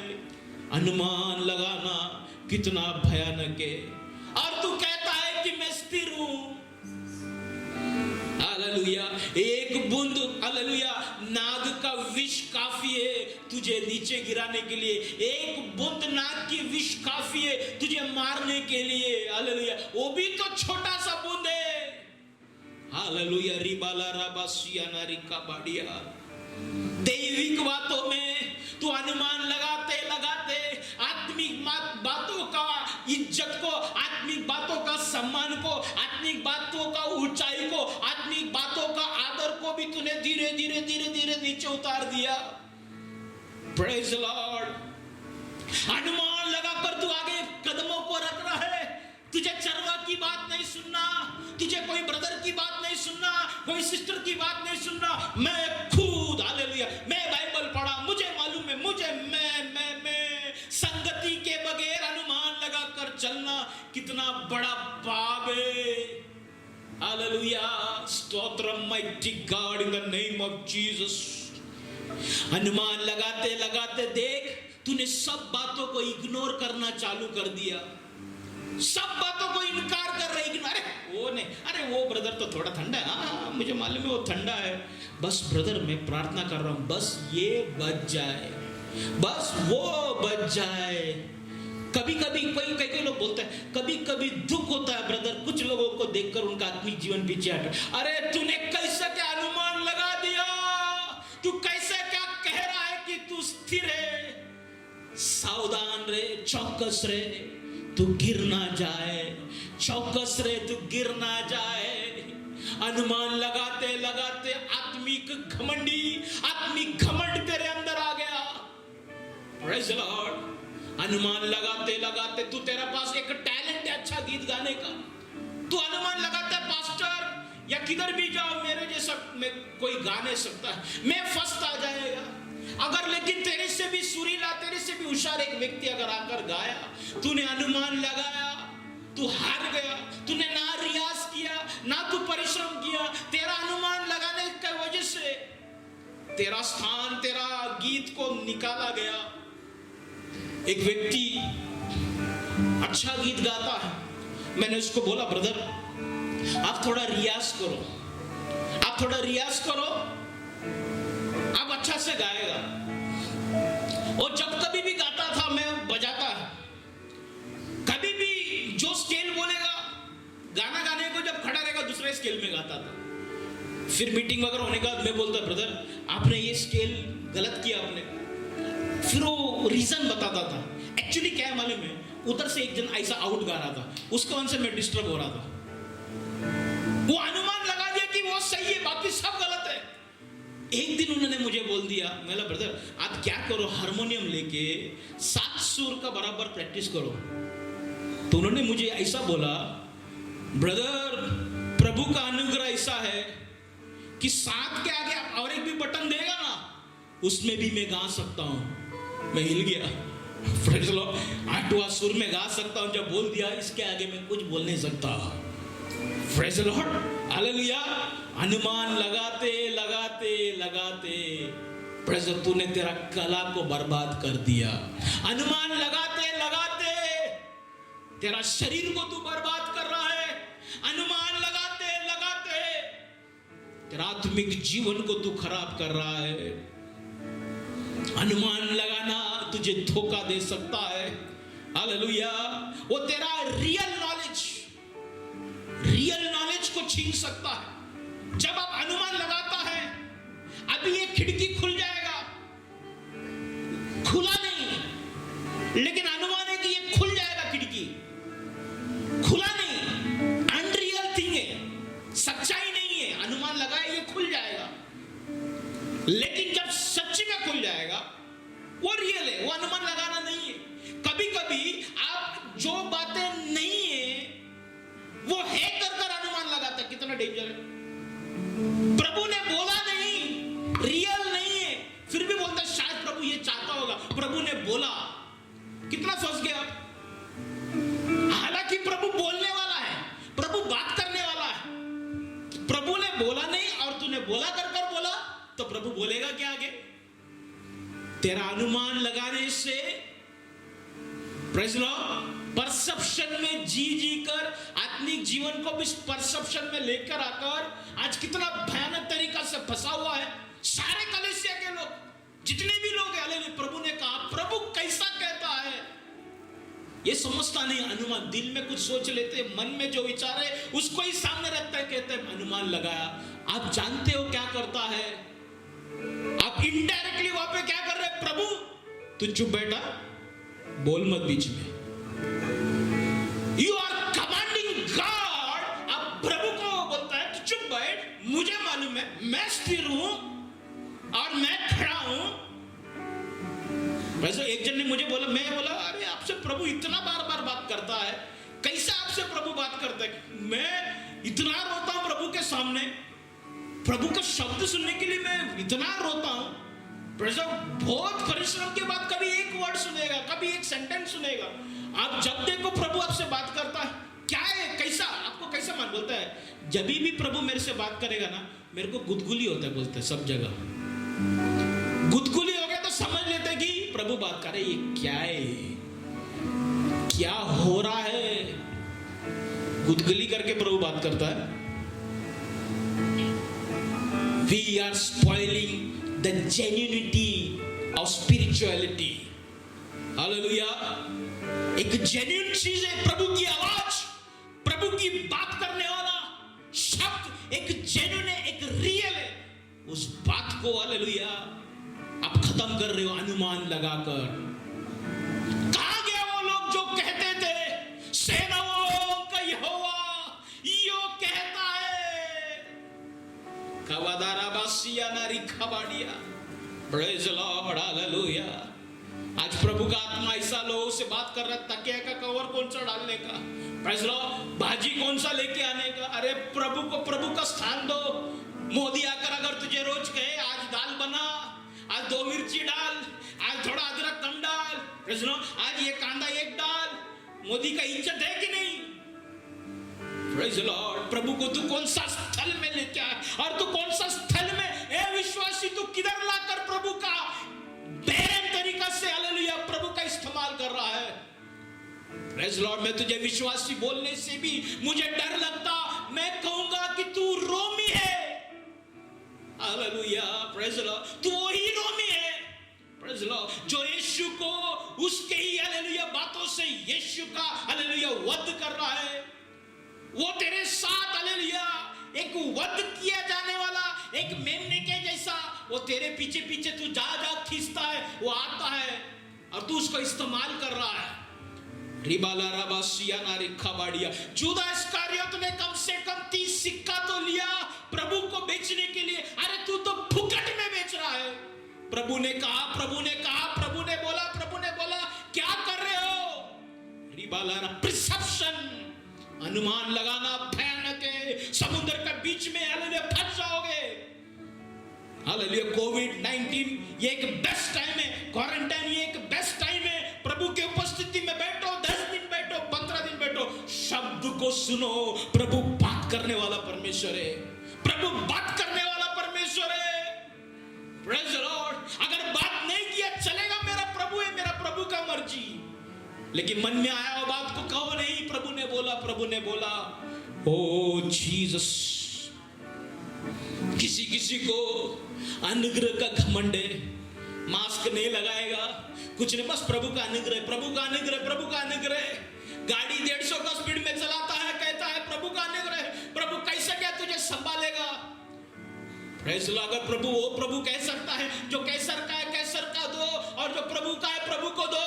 अनुमान लगाना कितना भयानक है। और तू कहता है कि मैं स्थिर हूं। हालेलुया। एक बूंद, हालेलुया, नाग का विष काफी है तुझे नीचे गिराने के लिए। एक बूंद नाग की विष काफी है तुझे मारने के लिए। हालेलुया। वो भी तो छोटा सा बूंद है। हालेलुया। रिबाला राबासिया नारिका बाड़िया। दैविक बातों में तू अनुमान लगाते लगाते आत्मिक बातों का इज्जत को, आत्मिक बातों का सम्मान को, आत्मिक बातों का ऊंचाई को, आत्मिक बातों का आदर को भी तूने धीरे धीरे धीरे धीरे नीचे उतार दिया। Praise Lord. अनुमान लगाकर तू आगे कदमों को रख रहा है। तुझे चरवा की बात नहीं सुनना, तुझे कोई ब्रदर की बात नहीं सुनना, कोई सिस्टर की बात नहीं सुनना। मैं खुद, हालेलुया, मैं बाइबल पढ़ा, मुझे मालूम है, मुझे मैं संगति के बगैर अनुमान लगाकर चलना कितना बड़ा पाप है। Hallelujah. Stotram mighty God in the name of Jesus. अनुमान लगाते लगाते देख तूने सब बातों को इग्नोर करना चालू कर दिया। सब बातों को इनकार कर रहे। अरे वो नहीं, अरे वो ब्रदर तो थोड़ा ठंडा है, हाँ मुझे मालूम है वो ठंडा है। बस ब्रदर मैं प्रार्थना कर रहा हूं, बस ये बच जाए, बस वो बच जाए। कभी कभी कई लोग बोलते हैं, कभी कभी दुख होता है ब्रदर कुछ लोगों को देखकर उनका आत्मिक जीवन पीछे हटा। अरे तूने कैसा क्या अनुमान लगा दिया? तू कैसा क्या कह रहा है कि तू स्थिर है? सावधान रहे, चौकस रहे, तू गिर ना जाए। चौकस रहे, तू गिर ना जाए। अनुमान लगाते लगाते आत्मिक घमंड तेरे अंदर आ गया। Praise the Lord. अनुमान लगाते लगाते तू, तेरा पास एक टैलेंट है अच्छा गीत गाने का, तू अनुमान लगाता है पास्टर या किधर भी जाओ मेरे जैसा मैं कोई गा नहीं सकता, मैं फर्स्ट आ जाएगा। अगर लेकिन तेरे से भी सुरीला, तेरे से भी होशियार एक व्यक्ति अगर आकर गाया, तूने अनुमान लगाया, तू हार गया, तूने ना रियाज किया, ना तू परिश्रम किया, तेरा अनुमान लगाने की वजह से तेरा स्थान, तेरा गीत को निकाला गया। एक व्यक्ति अच्छा गीत गाता है, मैंने उसको बोला ब्रदर आप थोड़ा रियाज करो, आप थोड़ा रियाज करो, आप अच्छा से गाएगा। और जब कभी भी गाता था मैं बजाता है, कभी भी जो स्केल बोलेगा गाना गाने को जब खड़ा रहेगा दूसरे स्केल में गाता था। फिर मीटिंग वगैरह होने के बाद मैं बोलता ब्रदर आपने ये स्केल गलत किया आपने, फिर वो रीजन बताता था। एक्चुअली क्या है मालूम है, उधर से एक जन ऐसा आउट गा रहा था, उसके वजह से मैं डिस्टर्ब हो रहा था। वो अनुमान लगा दिया कि वो सही है, बाकी सब गलत है। एक दिन उन्होंने मुझे बोल दिया, मैं बोला ब्रदर आप क्या करो, हारमोनियम लेके 7 सुर का बराबर प्रैक्टिस करो। तो उन्होंने मुझे ऐसा बोला ब्रदर प्रभु का अनुग्रह ऐसा है कि 7 के आगे आप और एक भी बटन देगा ना, उसमें भी मैं गा सकता हूं। मैं हिल गया, 8वां सुर में गा सकता हूं। जब बोल दिया इसके आगे मैं कुछ बोल नहीं सकता। Praise the Lord, hallelujah. अनुमान लगाते लगाते लगाते प्रेज़, तूने तेरा कला को बर्बाद कर दिया। अनुमान लगाते लगाते तेरा शरीर को तू बर्बाद कर रहा है। अनुमान लगाते लगाते तेरा आत्मिक जीवन को तू खराब कर रहा है। अनुमान लगाना तुझे धोखा दे सकता है। हालेलुया। वो तेरा रियल नॉलेज को छीन सकता है। जब आप अनुमान लगाता है, अभी ये खिड़की खुल जाएगा, खुला नहीं, लेकिन अनुमान है कि ये खुल जाएगा, खिड़की खुला नहीं, अनरियल थिंग है, सच्चाई नहीं है। अनुमान लगाए ये खुल जाएगा, लेकिन जब सच्ची में खुल जाएगा वो रियल है, वो अनुमान लगाना नहीं है। कभी कभी आप जो बातें नहीं है वो है कर अनुमान लगाता है। कितना डेंजर है। प्रभु ने बोला नहीं, रियल नहीं है, फिर भी बोलता है शायद प्रभु ये चाहता होगा, प्रभु ने बोला। कितना फंस गया आप। हालांकि प्रभु बोलने वाला है, प्रभु बात करने वाला है। प्रभु ने बोला नहीं और तूने बोला कर बोला, तो प्रभु बोलेगा क्या आगे। तेरा अनुमान लगाने से प्रेज़ लॉर्ड, परसेप्शन में जी कर आत्मिक जीवन को भी परसेप्शन में लेकर आकर आज कितना भयानक तरीका से फंसा हुआ है। सारे कलीसिया के लोग, जितने भी लोग हैं, प्रभु ने कहा, प्रभु कैसा कहता है ये समझता नहीं। अनुमान, दिल में कुछ सोच लेते, मन में जो विचार है उसको ही सामने रखता है, कहते हैं अनुमान लगाया। आप जानते हो क्या करता है, आप इनडायरेक्टली वहां पे क्या कर रहे हैं, प्रभु तू चुप बैठा, बोल मत बीच में। You are commanding God. अब प्रभु को बोलता है तू चुप बैठ, मुझे मालूम है, मैं स्थिर हूं और मैं खड़ा हूं। वैसे एक जन ने मुझे बोला, मैं बोला अरे आपसे प्रभु इतना बार बात करता है, कैसे आपसे प्रभु बात करता है। मैं इतना रोता हूं प्रभु के सामने, प्रभु का शब्द सुनने के लिए मैं इतना रोता हूं। बहुत परिश्रम के बाद कभी एक वर्ड सुनेगा, कभी एक सेंटेंस सुनेगा। आप जब देखो प्रभु आपसे बात करता है, क्या है, कैसा, आपको कैसा मान बोलता है। जब भी प्रभु मेरे से बात करेगा ना, मेरे को गुदगुली होता है, बोलते हैं सब जगह गुदगुली हो गया, तो समझ लेते हैं कि प्रभु बात कर रहे। ये क्या है, क्या हो रहा है। गुदगुली करके प्रभु बात करता है। We are spoiling the genuinity of spirituality. Hallelujah. एक जेन्युइन चीज है प्रभु की आवाज, प्रभु की बात करने वाला शब्द एक जेन्युइन है, एक रियल है। उस बात को हालेलुया आप खत्म कर रहे हो अनुमान लगाकर। कहां गया वो लोग जो कहते थे सेनाओं का यहोवा यो कहता है। कवादाराबासिया नारी खबाड़िया। Praise the Lord, hallelujah. आज प्रभु का आत्मा ऐसा लोगों से बात कर रहा है, तकिया का कवर कौन सा डालने का, प्रेज़ द लॉर्ड, भाजी कौन सा लेके आने का। अरे प्रभु को प्रभु का स्थान दो। मोदी आकर अगर तुझे रोज कहे आज दाल बना, आज आज 2 मिर्ची डाल, आज थोड़ा अदरक कम डाल, प्रेज़ लॉर्ड, आज ये कांदा एक डाल। मोदी का इज्जत है कि नहीं? प्रेज़ लॉर्ड, प्रभु को तू कौन सा स्थल में लेके आया, और तू कौन सा स्थल में, ए विश्वासी, तू किधर लाकर प्रभु का बेरहम तरीका से, हालेलुया, प्रभु का इस्तेमाल कर रहा है। प्रेज़ लॉर्ड, मैं तुझे विश्वासी बोलने से भी मुझे डर लगता, मैं कहूंगा कि तू रोमी है। हालेलुया, प्रेज़ लॉर्ड, तू वही रोमी है, प्रेज़ लॉर्ड, जो यीशु को उसके ही, हालेलुया, बातों से यीशु का, हालेलुया, वध कर रहा है। वो तेरे साथ, हालेलुया, एक वध किया जाने वाला एक मेमने के जैसा, वो तेरे पीछे पीछे तू जा खींचता है, वो आता है और तू उसको इस्तेमाल कर रहा है। रिबाला रबासिया ना रिखा बाड़िया, जुदा इस्कारियोत ने कम से कम 30 सिक्का तो लिया प्रभु को बेचने के लिए। अरे तू तो फुकट में बेच रहा है। प्रभु ने कहा, प्रभु ने कहा, प्रभु ने बोला, क्या कर रहे हो? रिबाला प्रिसेप्शन, अनुमान लगाना भयानक है। समुद्र के बीच में, हालेलुया, फंस जाओगे। हालेलुया, कोविड-19 ये एक बेस्ट टाइम है, क्वारंटाइन ये एक बेस्ट टाइम है। प्रभु के उपस्थिति में बैठो, 10 दिन बैठो, 15 दिन बैठो, शब्द को सुनो। प्रभु बात करने वाला परमेश्वर है, प्रभु बात करने वाला परमेश्वर है। प्रेज़ द लॉर्ड, अगर बात नहीं किया चलेगा, मेरा प्रभु है, मेरा प्रभु का मर्जी, लेकिन मन में आया वो बात को कहो नहीं। प्रभु ने बोला, ओ जीसस। किसी को अनुग्रह का घमंड है, मास्क नहीं लगाएगा, कुछ नहीं, बस प्रभु का अनुग्रह, प्रभु का अनुग्रह, प्रभु का अनुग्रह। गाड़ी 150 का स्पीड में चलाता है, कहता है प्रभु का अनुग्रह। प्रभु कैसे क्या तुझे संभालेगा? प्रेज़ लॉर्ड, अगर प्रभु, वो प्रभु कह सकता है, जो कैसर का है कैसर का दो, और जो प्रभु का है प्रभु को दो।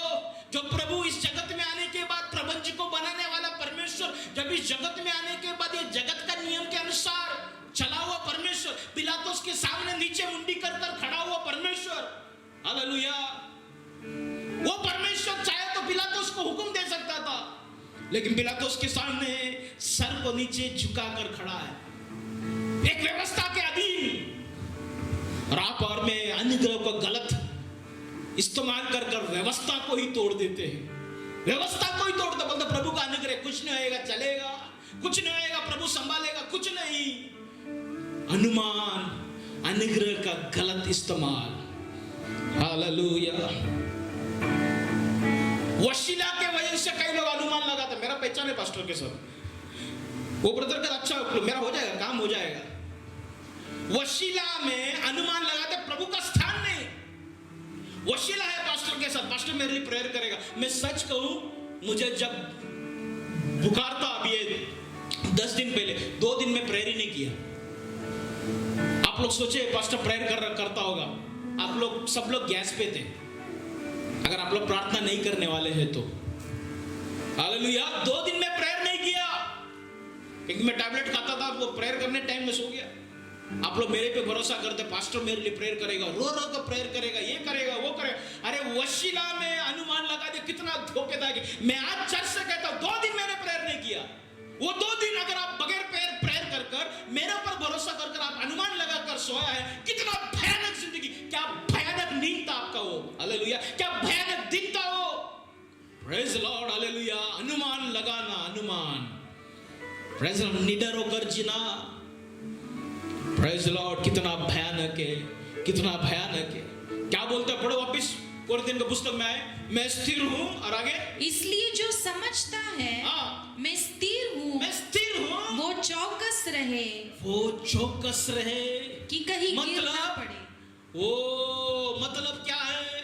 जो प्रभु इस जगत में आने के बाद प्रपंच को बनाने वाला परमेश्वर, जब इस जगत में आने के बाद ये जगत का नियम के अनुसार चला हुआ परमेश्वर, पिलातुस के सामने नीचे मुंडी कर खड़ा हुआ परमेश्वर, हालेलुया, वो परमेश्वर चाहे तो पिलातुस को हुक्म दे सकता था, लेकिन पिलातुस के सामने सर को नीचे झुकाकर खड़ा है, एक व्यवस्था के अधीन। और आप और मैं अनुग्रह को गलत इस्तेमाल कर व्यवस्था को ही तोड़ देते हैं, व्यवस्था को ही तोड़ दे, बोलते प्रभु का अनुग्रह, कुछ नहीं होएगा, चलेगा, कुछ नहीं होएगा, प्रभु संभालेगा, कुछ नहीं। अनुमान, अनुग्रह का गलत इस्तेमाल, हालेलुया। वशीला के वजह से कई लोग अनुमान लगाते, मेरा पहचान है पास्टर के साथ, वो ब्रदर का अच्छा मेरा हो जाएगा, काम हो जाएगा। वशीला में अनुमान लगाते, प्रभु का स्थान नहीं। वशीला है पास्टर के साथ, पास्टर मेरे लिए प्रेयर करेगा। मैं सच कहूं, मुझे जब बुखार था, अभी 10 दिन पहले, 2 दिन में प्रेयर ही नहीं किया। आप लोग सोचे पास्टर प्रेयर करता होगा, आप लोग सब लोग गैस पे थे, अगर आप लोग प्रार्थना नहीं करने वाले हैं तो। हालेलुया, 2 दिन में प्रेयर नहीं किया, क्योंकि मैं टैबलेट खाता था, वो प्रेयर करने टाइम में सो गया। आप लोग मेरे पे भरोसा करते, पास्टर मेरे लिए प्रेयर करेगा, रो कर प्रेयर करेगा, ये करेगा, वो करेगा। अरे वशीला में अनुमान लगा दे, कितना धोखेदार। मैं आज चर्च से कहता हूं, 2 दिन मैंने प्रेयर नहीं किया। वो 2 दिन अगर आप बगैर प्रेयर कर मेरे ऊपर भरोसा कर आप अनुमान लगा कर सोया है, कितना भयानक जिंदगी, क्या भयानक नींद था आपका वो, हालेलुया, क्या भयानक दिन था वो। Praise Lord, hallelujah. अनुमान लगाना, अनुमान, प्रेज़ लॉर्ड, निडर होकर जीना, प्रेज़ लॉर्ड, कितना भयानक है, कितना भयानक है। क्या बोलते हैं, पढ़ो वापिस कोरिन्थियों की पुस्तक में आए, मैं स्थिर हूं, और आगे, इसलिए जो समझता है मैं स्थिर हूं, वो चौकस रहे, कि कहीं गिर ना पड़े। ओ मतलब क्या है?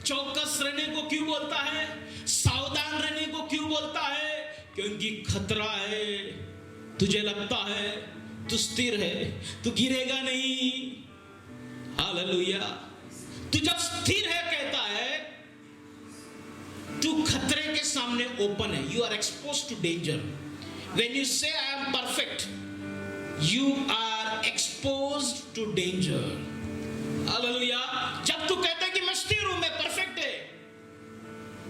चौकस रहने को क्यों बोलता है? सावधान रहने को क्यों बोलता है? क्योंकि खतरा है। तुझे लगता है तू स्थिर है, तू गिरेगा नहीं, हालेलुया। तू जब स्थिर है, कहता है, तू खतरे के सामने ओपन है, you are expose to danger. When you say I am perfect, you are expose to danger, hallelujah. जब तू कहता है कि मैं स्थिर हूं, मैं परफेक्ट है,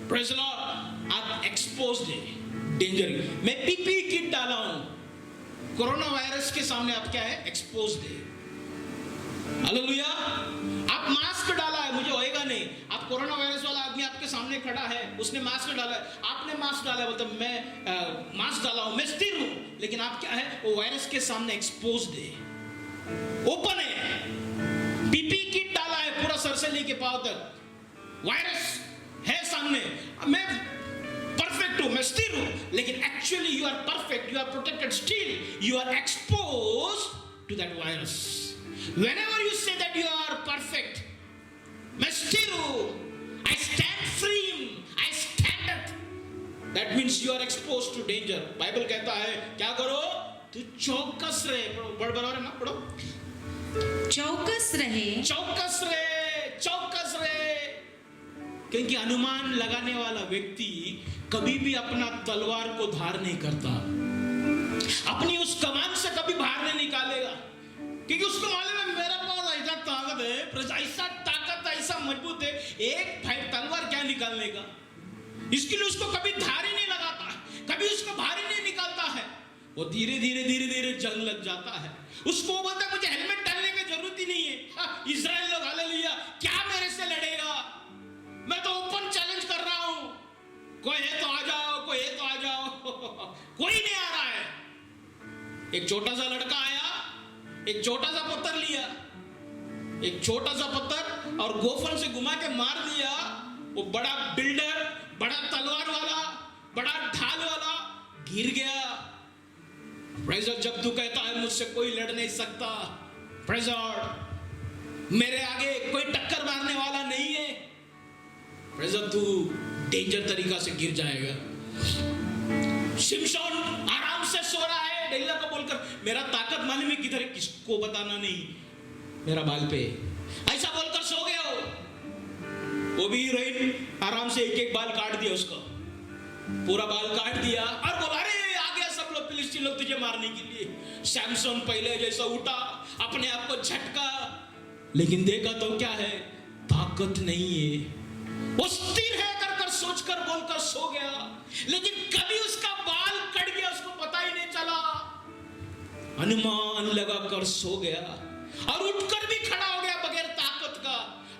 प्रेज़ लॉर्ड, आप एक्सपोज्ड है डेंजर। मैं पीपी किट डाला हूं, कोरोना वायरस के सामने आप क्या है? एक्सपोज्ड है, हालेलुया। आप मास्क डाला है, मुझे होएगा नहीं। आप कोरोना वायरस वाला आदमी आपके सामने खड़ा है, उसने मास्क डाला है, आपने मास्क डाला है, बोलते मैं मास्क डाला हूं, मैं स्थिर हूं, लेकिन आप क्या है, वो वायरस के सामने एक्सपोज्ड है, ओपन है। पीपी किट डाला है पूरा सर से लेके पांव तक, वायरस है सामने, मैं परफेक्ट हूं, मैं स्थिर हूं, लेकिन actually you are perfect, you are protected, still you are exposed to that virus. Whenever you say that you are perfect, मैं स्थिर हूं, I stand firm, I stand up, that means you are exposed to danger. Bible कहता है क्या करो, तू चौकस रहे, बड़बड़ा रहे ना, पढ़ो, चौकस रहे, चौकस रहे, चौकस रहे, क्योंकि अनुमान लगाने वाला व्यक्ति कभी भी अपना तलवार को धार नहीं करता, अपनी उस कमान से कभी बाहर नहीं निकालेगा, क्योंकि उसको मालूम है मेरा पास ऐसा ताकत है, ऐसा ताकत, ऐसा मजबूत है, एक तलवार क्या निकालने का। इसके लिए उसको कभी धार ही नहीं लगाता, कभी उसको बाहर ही नहीं निकालता है, वो धीरे धीरे धीरे धीरे जंग लग जाता है। उसको बोलता है मुझे हेलमेट डालने की जरूरत ही नहीं है, इजराइल लोग हालेलुया क्या मेरे से लड़ेगा, मैं तो ओपन चैलेंज कर रहा हूं, कोई है तो आ जाओ, कोई है तो आ जाओ, कोई नहीं आ रहा है। एक छोटा सा लड़का आया, एक छोटा सा पत्थर लिया, एक छोटा सा पत्थर और गोफन से घुमा के मार दिया, वो बड़ा बिल्डर, बड़ा तलवार वाला, बड़ा ढाल वाला गिर गया। प्रेज़ लॉर्ड, जब तू कहता है मुझसे कोई लड़ नहीं सकता, प्रेज़ लॉर्ड मेरे आगे कोई टक्कर मारने वाला नहीं है, प्रेज़ लॉर्ड तू डेंजर तरीका से गिर जाएगा। शिमशोन आराम से सो रहा है, डेल्ला को बोलकर मेरा ताकत मालूम है किधर है, किसको बताना नहीं, मेरा बाल पे, ऐसा बोलकर सो गया वो भी हीरोइन आराम से एक एक बाल काट दिया, उसका पूरा बाल काट दिया और बोला अरे आ गया सब लोग, फिलिस्तीन लोग तुझे मारने के लिए। सैमसन पहले जैसा उठा, अपने आप को झटका, लेकिन देखा तो क्या है, ताकत नहीं है, वो स्थिर है कर सोचकर बोलकर सो गया, लेकिन कभी उसका बाल कट गया उसको पता ही नहीं चला, अनुमान लगाकर सो गया और उठकर भी खड़ा हो गया बगैर ताकत का।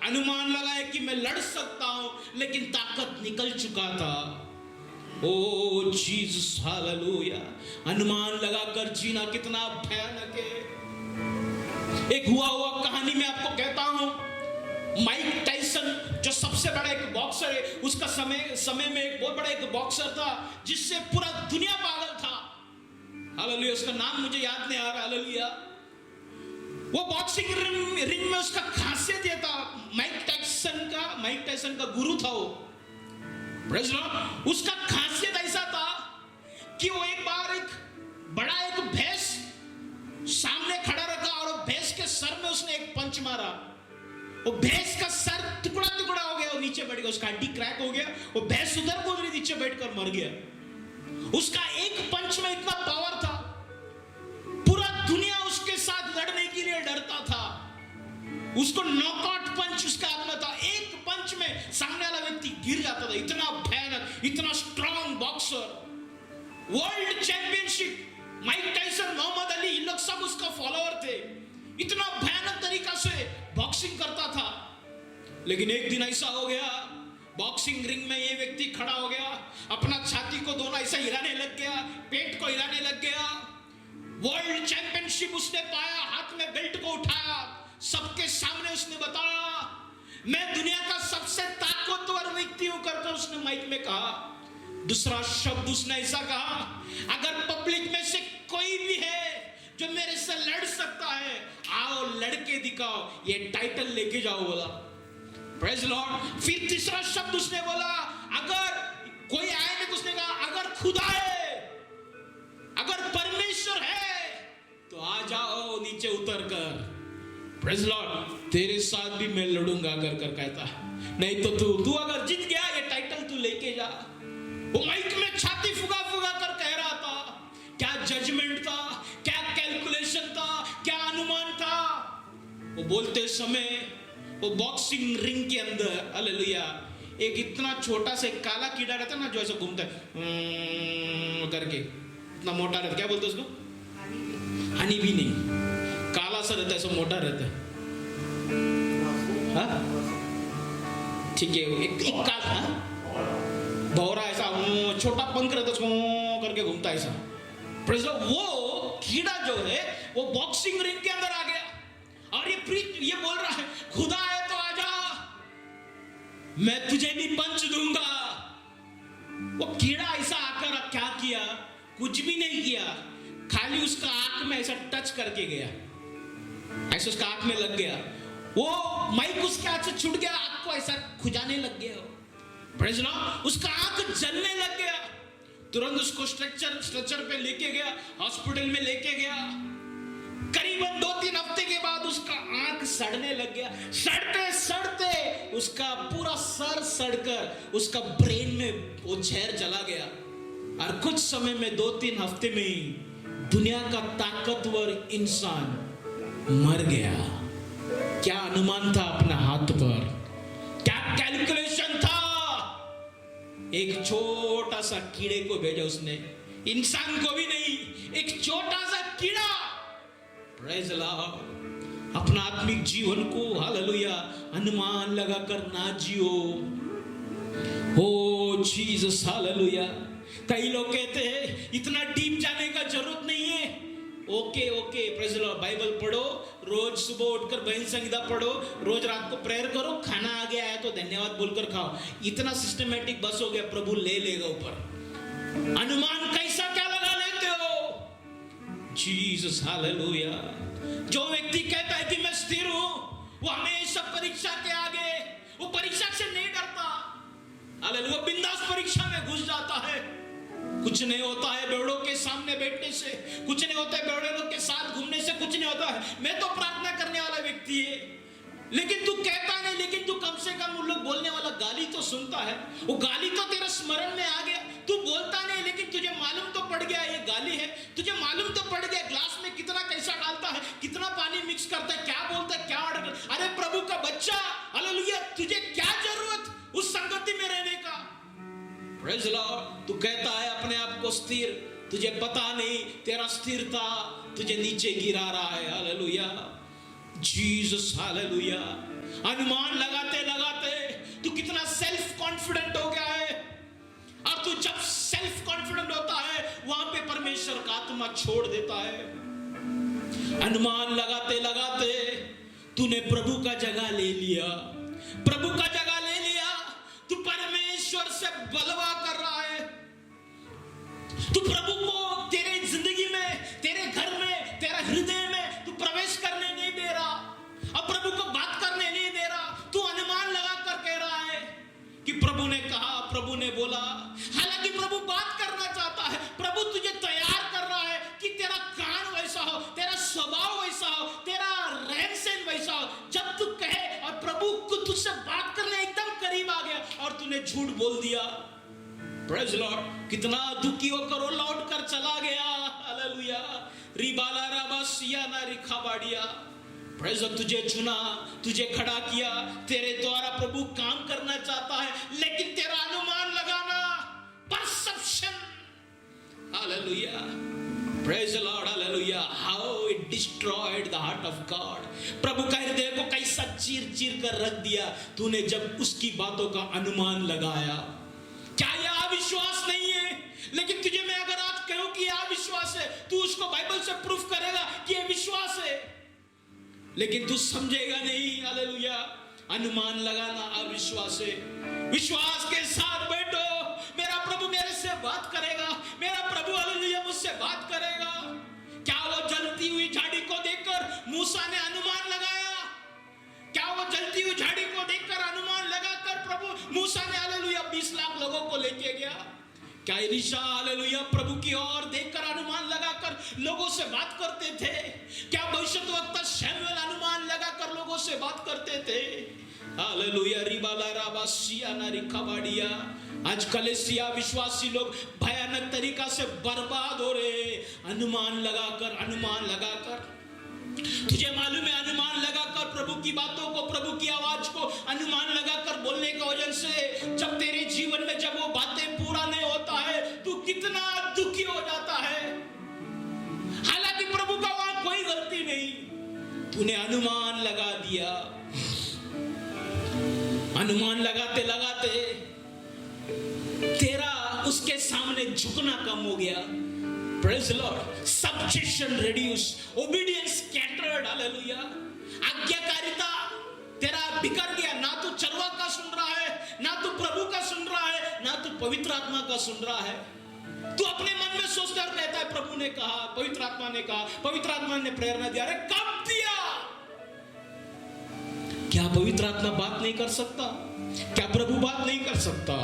अनुमान लगाया कि मैं लड़ सकता हूं, लेकिन ताकत निकल चुका था। ओ जीसस हालेलुया, अनुमान लगाकर जीना कितना भयानक है। एक हुआ कहानी में आपको कहता हूं, माइक टाइसन जो सबसे बड़ा एक बॉक्सर है, उसका समय में एक बहुत बड़ा एक बॉक्सर था जिससे पूरा दुनिया पागल था, हालेलुया, उसका नाम मुझे याद नहीं आ रहा, हालेलुया। वो बॉक्सिंग रिंग में उसका खासियत ये था, माइक टाइसन का गुरु था वो, प्रेज़ लॉर्ड, उसका खासियत ऐसा था कि वो एक बार एक बड़ा एक भैंस सामने खड़ा रखा और भैंस के सर में उसने एक पंच मारा, वो भैंस का सर टुकड़ा टुकड़ा हो गया, वो नीचे बैठ गया, उसका हड्डी क्रैक हो गया, वो भैंस उधर को उधर नीचे बैठकर मर गया। उसका एक पंच में इतना पावर था, पूरा दुनिया उसके साथ लड़ने के लिए डरता था, उसको नॉकआउट पंच उसका हाथ में था, एक पंच में सामने वाला व्यक्ति गिर जाता था। इतना भयानक, इतना strong boxer, world championship, Mike Tyson, Muhammad Ali, इन लोग सब उसका फॉलोअर थे, इतना भयानक तरीका से बॉक्सिंग करता था। लेकिन एक दिन ऐसा हो गया, बॉक्सिंग रिंग में ये व्यक्ति खड़ा हो गया, अपना छाती को दोनों ऐसा हिलाने लग गया, पेट को हिलाने लग गया, वर्ल्ड चैंपियनशिप उसने पाया, हाथ में बेल्ट को उठाया, सबके सामने उसने बताया मैं दुनिया का सबसे ताकतवर व्यक्ति हूं करके उसने माइक में कहा। दूसरा शब्द उसने ऐसा कहा, अगर पब्लिक में से कोई भी है जो मेरे से लड़ सकता है, आओ लड़के दिखाओ, ये टाइटल लेके जाओ बोला, प्रेज़ लॉर्ड। फिर तीसरा शब्द उसने बोला, अगर कोई आए नहीं, उसने कहा अगर खुदा है, अगर परमेश्वर है तो आ जाओ नीचे उतर कर, प्रेज़ लॉर्ड, तेरे साथ भी मैं लड़ूंगा कर कहता, नहीं तो तू अगर जीत गया ये टाइटल तू लेके जा। वो माइक में छाती फुगा फुगा कर कह रहा था, क्या जजमेंट था, क्या कैलकुलेशन था, क्या अनुमान था। वो बोलते समय वो बॉक्सिंग रिंग के अंदर, हालेलुया, एक इतना छोटा सा काला कीड़ा रहता है ना, जो ऐसा घूमता है करके, इतना मोटा रहता, क्या बोलते उसको, हनी भी नहीं, काला सा रहता है, ऐसा मोटा रहता है, हाँ? ठीक है, एक काल था, भौरा ऐसा छोटा पंख रहता उसको करके घूमता ऐसा। प्रेज़ लॉर्ड, वो कीड़ा जो है वो बॉक्सिंग रिंग के अंदर आ गया और ये बोल रहा है, खुदा है तो आजा, मैं तुझे भी पंच दूंगा। वो कीड़ा ऐसा आकर क्या किया? कुछ भी नहीं किया, खाली उसका आंख में ऐसा टच करके गया, ऐसा उसका आंख में लग गया, वो माइक उसके हाथ से छूट गया, आंख को ऐसा खुजाने लग गया। प्रेज़ लॉर्ड, उसका आंख जलने लग गया। तुरंत उसको स्ट्रेचर पे लेके गया, हॉस्पिटल में लेके गया। करीबन 2-3 हफ्ते के बाद उसका आंख सड़ने लग गया। सड़ते सड़ते उसका पूरा सर सड़कर उसका ब्रेन में वो जहर चला गया और कुछ समय में 2-3 हफ्ते में ही दुनिया का ताकतवर इंसान मर गया। क्या अनुमान था अपना हाथ पर? क्या कैलकुलेशन था? एक छोटा सा कीड़े को भेजा उसने, इंसान को भी नहीं, एक छोटा सा कीड़ा। प्रेज़ लॉर्ड, अपना आत्मिक जीवन को हालेलुया अनुमान लगाकर ना जियो। ओ जीसस हालेलुया। कई लोग कहते हैं इतना डीप जाने का जरूरत नहीं है। ओके प्रेज़ लॉर्ड, बाइबल पढ़ो, रोज सुबह उठकर बहन संहिता पढ़ो, रोज रात को प्रेयर करो, खाना आ गया है तो धन्यवाद बोलकर खाओ। इतना सिस्टमैटिक बस हो गया, प्रभु ले लेगा ऊपर। अनुमान कैसा क्या लगा लेते हो? Jesus hallelujah. जो व्यक्ति कहता है कि मैं स्थिर हूं, वो हमेशा परीक्षा के आगे, वो परीक्षा से नहीं डरता। हालेलुया, बिंदास परीक्षा में घुस जाता है। कुछ नहीं होता है बेड़ों के सामने बैठने से, कुछ नहीं होता है बेड़ों के साथ घूमने से, कुछ नहीं होता है। मैं तो प्रार्थना करने वाला व्यक्ति है, लेकिन तू कहता नहीं, लेकिन तू कम से कम उन लोग बोलने वाला गाली तो सुनता है। वो गाली तो तेरे स्मरण में आ गया, तू बोलता नहीं, लेकिन तुझे मालूम तो पड़ गया ये गाली है, तुझे मालूम तो पड़ गया ग्लास में कितना कैसा डालता है, कितना पानी मिक्स करता है, क्या बोलता है, क्या ऑर्डर करता है। अरे प्रभु का बच्चा, हालेलुया, तुझे क्या जरूरत उस संगति में रहने का? प्रेज़ लॉर्ड, तू कहता है अपने आप को स्थिर, तुझे पता नहीं तेरा स्थिरता तुझे नीचे गिरा रहा है। Hallelujah, Jesus hallelujah. अनुमान लगाते लगाते तू कितना सेल्फ कॉन्फिडेंट हो गया है, और तू जब सेल्फ कॉन्फिडेंट होता है वहां पे परमेश्वर का आत्मा छोड़ देता है। अनुमान लगाते लगाते तूने प्रभु का जगह ले लिया, प्रभु का जगह ले लिया, तू परमेश्वर से बलवा कर रहा है। तू प्रभु को तेरे जिंदगी में, तेरे घर में, तेरा हृदय में तू प्रवेश करने नहीं दे रहा, अब प्रभु को बात करने नहीं दे रहा। तू अनुमान लगा कर कह रहा है कि प्रभु ने कहा, प्रभु ने बोला। हालांकि प्रभु बात करना चाहता है, प्रभु तुझे तैयार कर रहा है कि तेरा कान वैसा हो, तेरा स्वभाव वैसा हो, तेरा रहन सहन वैसा हो। जब तू कहे और प्रभु को तुझसे बात करने एकदम करीब आ गया और तूने झूठ बोल दिया, प्रेज़ लॉर्ड, कितना दुखी होकर वो लौट कर चला गया। हालेलुया, रिबाला राबासिया ना रिखाबाड़िया। प्रेज़ लॉर्ड, तुझे चुना, तुझे खड़ा किया, तेरे द्वारा प्रभु काम करना चाहता है, लेकिन तेरा अनुमान लगाना, perception, hallelujah, praise Lord, hallelujah, how it destroyed the heart of God. प्रभु का हृदय को कैसा चीर चीर कर रख दिया तूने जब उसकी बातों का अनुमान लगाया। क्या यह अविश्वास नहीं है? लेकिन तुझे मैं अगर आज कहूं कि यह अविश्वास है, तू उसको बाइबल से प्रूफ करेगा कि यह विश्वास है, लेकिन तू समझेगा नहीं। हालेलुया, अनुमान लगाना अविश्वास है। विश्वास के साथ बैठो, मेरा प्रभु मेरे से बात करेगा, मेरा प्रभु हालेलुया मुझसे बात करेगा। क्या वो जलती हुई झाड़ी को देखकर मूसा ने अनुमान लगाया? क्या वो जलती हुई झाड़ी को देखकर अनुमान लगाकर प्रभु मूसा ने हालेलुया 20 लाख लोगों को लेके गया? क्या एलीशा हालेलुया प्रभु की ओर देखकर अनुमान लगाकर लोगों से बात करते थे? क्या भविष्यद्वक्ता शमूएल अनुमान लगाकर लोगों से बात करते थे? हालेलुया, रिबाला राबासिया ना रिखाबाड़िया। आज कलेसिया विश्वासी लोग भयानक तरीका से बर्बाद हो रहे, अनुमान लगाकर। तुझे मालूम है, अनुमान लगाकर प्रभु की बातों को, प्रभु की आवाज को अनुमान लगाकर बोलने की वजह से जब तेरे जीवन में जब वो बातें पूरा नहीं होता है, तू कितना दुखी हो जाता है। हालांकि प्रभु का वहां कोई गलती नहीं, तूने अनुमान लगा दिया। अनुमान लगाते लगाते तेरा उसके सामने झुकना कम हो गया। Praise the Lord. Subjection reduced, obedience scattered. Hallelujah. आज्ञाकारिता तेरा बिखर गया। ना तू चरवा का सुन रहा है, ना तू प्रभु का सुन रहा है, ना तू पवित्र आत्मा का सुन रहा है। तू अपने मन में सोचता रहता है प्रभु ने कहा, पवित्र आत्मा ने कहा, पवित्र आत्मा ने प्रेरणा दिया। अरे कब दिया? क्या पवित्र आत्मा बात नहीं कर सकता? क्या प्रभु बात नहीं कर सकता?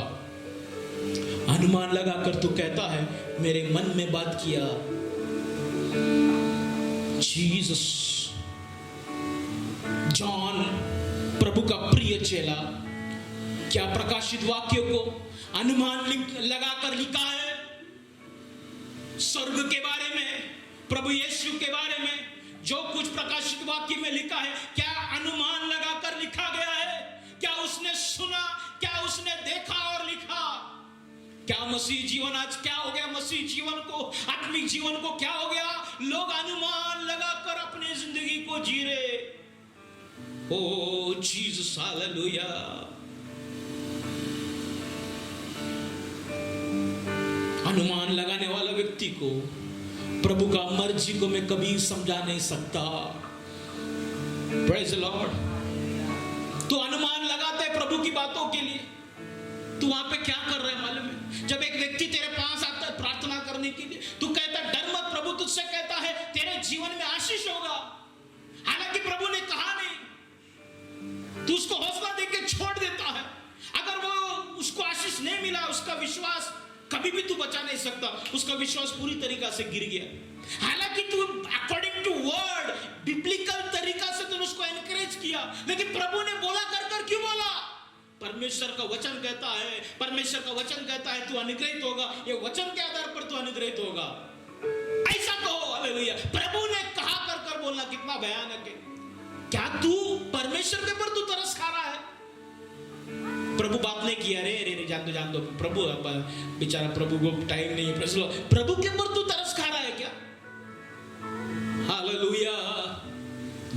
अनुमान लगाकर तू कहता है मेरे मन में बात किया। जीसस, जॉन प्रभु का प्रिय चेला, क्या प्रकाशित वाक्यों को अनुमान लगाकर लिखा है? स्वर्ग के बारे में, प्रभु यीशु के बारे में जो कुछ प्रकाशित वाक्य में लिखा है, क्या अनुमान लगाकर लिखा गया है? क्या उसने सुना? क्या उसने देखा और लिखा? क्या मसीह जीवन आज क्या हो गया? मसीह जीवन को, आत्मिक जीवन को क्या हो गया? लोग अनुमान लगाकर अपनी जिंदगी को जी रहे। ओ जीसस, हालेलुया। अनुमान लगाने वाला व्यक्ति को प्रभु का मर्जी को मैं कभी समझा नहीं सकता। Praise the Lord. तो अनुमान लगाते हैं प्रभु की बातों के लिए। तू वहां पे क्या कर रहा है मालूम है? जब एक व्यक्ति तेरे पास आता है प्रार्थना करने के लिए, तू कहता है डर मत, प्रभु तुझसे कहता है तेरे जीवन में आशीष होगा। हालांकि प्रभु ने कहा नहीं, तू उसको हौसला देके छोड़ देता है। अगर वो उसको आशीष नहीं मिला, उसका विश्वास कभी भी तू बचा नहीं सकता। उसका विश्वास पूरी तरीका से गिर गया। हालांकि तू अकॉर्डिंग टू वर्ड, बिब्लिकल तरीका से तूने उसको एनकरेज किया, लेकिन प्रभु ने बोला कर क्यों बोला? परमेश्वर का वचन कहता है, परमेश्वर का वचन कहता है तू अनुग्रहित होगा। ये वचन के आधार पर तू अनुग्रहित होगा, ऐसा कहो। हालेलुया। प्रभु ने कहा कर बोलना कितना भयानक है। क्या तू परमेश्वर के पर तू तरस खा रहा है? प्रभु बात नहीं किया, रे जान दो प्रभु, बेचारा प्रभु को टाइम नहीं है। प्रभु के ऊपर तू तरस खा रहा है क्या? हालेलुया।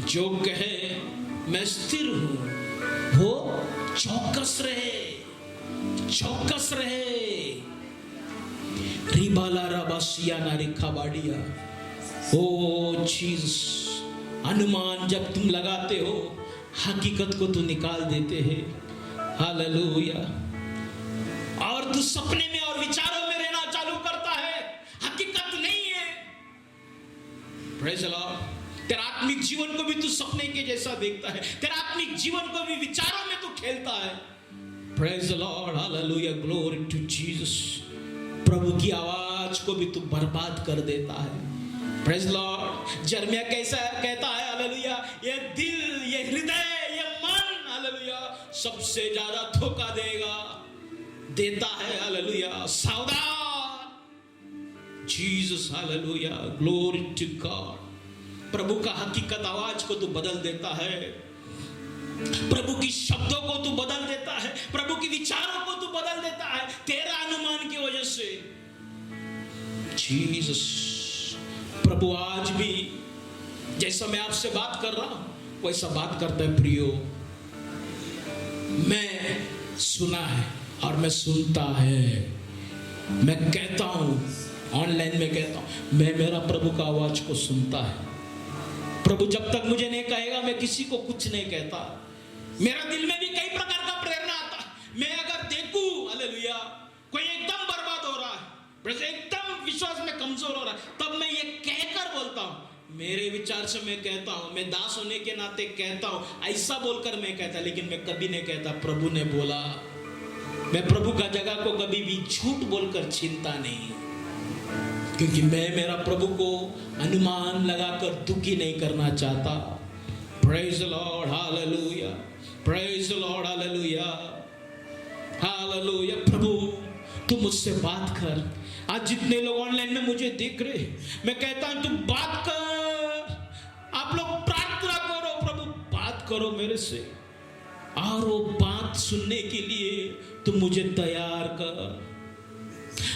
जो कहे मैं स्थिर हूं वो चौकस रहे। रिबाला रबासिया ना रेखा बाडिया। ओ जीसस, अनुमान जब तुम लगाते हो हकीकत को तू निकाल देते हैं। हालेलुया। और तू सपने में और विचारों में रहना चालू करता है, हकीकत नहीं है। Praise the Lord. तेरा आत्मिक जीवन को भी तू सपने के जैसा देखता है, तेरा आत्मिक जीवन को भी विचारों में तू खेलता है। Praise the Lord, hallelujah, glory to Jesus. प्रभु की आवाज को भी तू बर्बाद कर देता है। Praise the Lord. यिर्मयाह कैसा कहता है? हालेलुया, ये दिल, ये हृदय, ये मन, हालेलुया, सबसे ज्यादा धोखा देता है। हालेलुया, सावधान। Jesus, hallelujah, glory to God. प्रभु का हकीकत आवाज को तू बदल देता है, प्रभु की शब्दों को तू बदल देता है, प्रभु की विचारों को तू बदल देता है तेरा अनुमान की वजह से। जीसस। प्रभु आज भी जैसा मैं आपसे बात कर रहा हूं वैसा बात करता है। प्रियो, मैं सुना है और मैं सुनता है। मैं कहता हूं, ऑनलाइन में कहता हूं, मैं मेरा प्रभु का आवाज को सुनता है। प्रभु जब तक मुझे नहीं कहेगा मैं किसी को कुछ नहीं कहता। मेरा दिल में भी कई प्रकार का प्रेरणा आता है। मैं अगर देखूं, हालेलुया, कोई एकदम बर्बाद हो रहा है, एकदम विश्वास में कमजोर हो रहा है, तब मैं ये कहकर बोलता हूं। मेरे विचार से मैं कहता हूं, मैं दास होने के नाते कहता हूं, ऐसा बोलकर मैं कहता, लेकिन मैं कभी नहीं कहता प्रभु ने बोला। मैं प्रभु का जगह को कभी भी झूठ बोलकर छीनता नहीं, क्योंकि मैं मेरा प्रभु को अनुमान लगाकर दुखी नहीं करना चाहता। Praise the Lord, hallelujah, praise the Lord, hallelujah, hallelujah. प्रभु तू मुझसे बात कर। आज जितने लोग ऑनलाइन में मुझे देख रहे, मैं कहता हूं तू बात कर। आप लोग प्रार्थना करो, प्रभु बात करो मेरे से, और वो बात सुनने के लिए तू मुझे तैयार कर,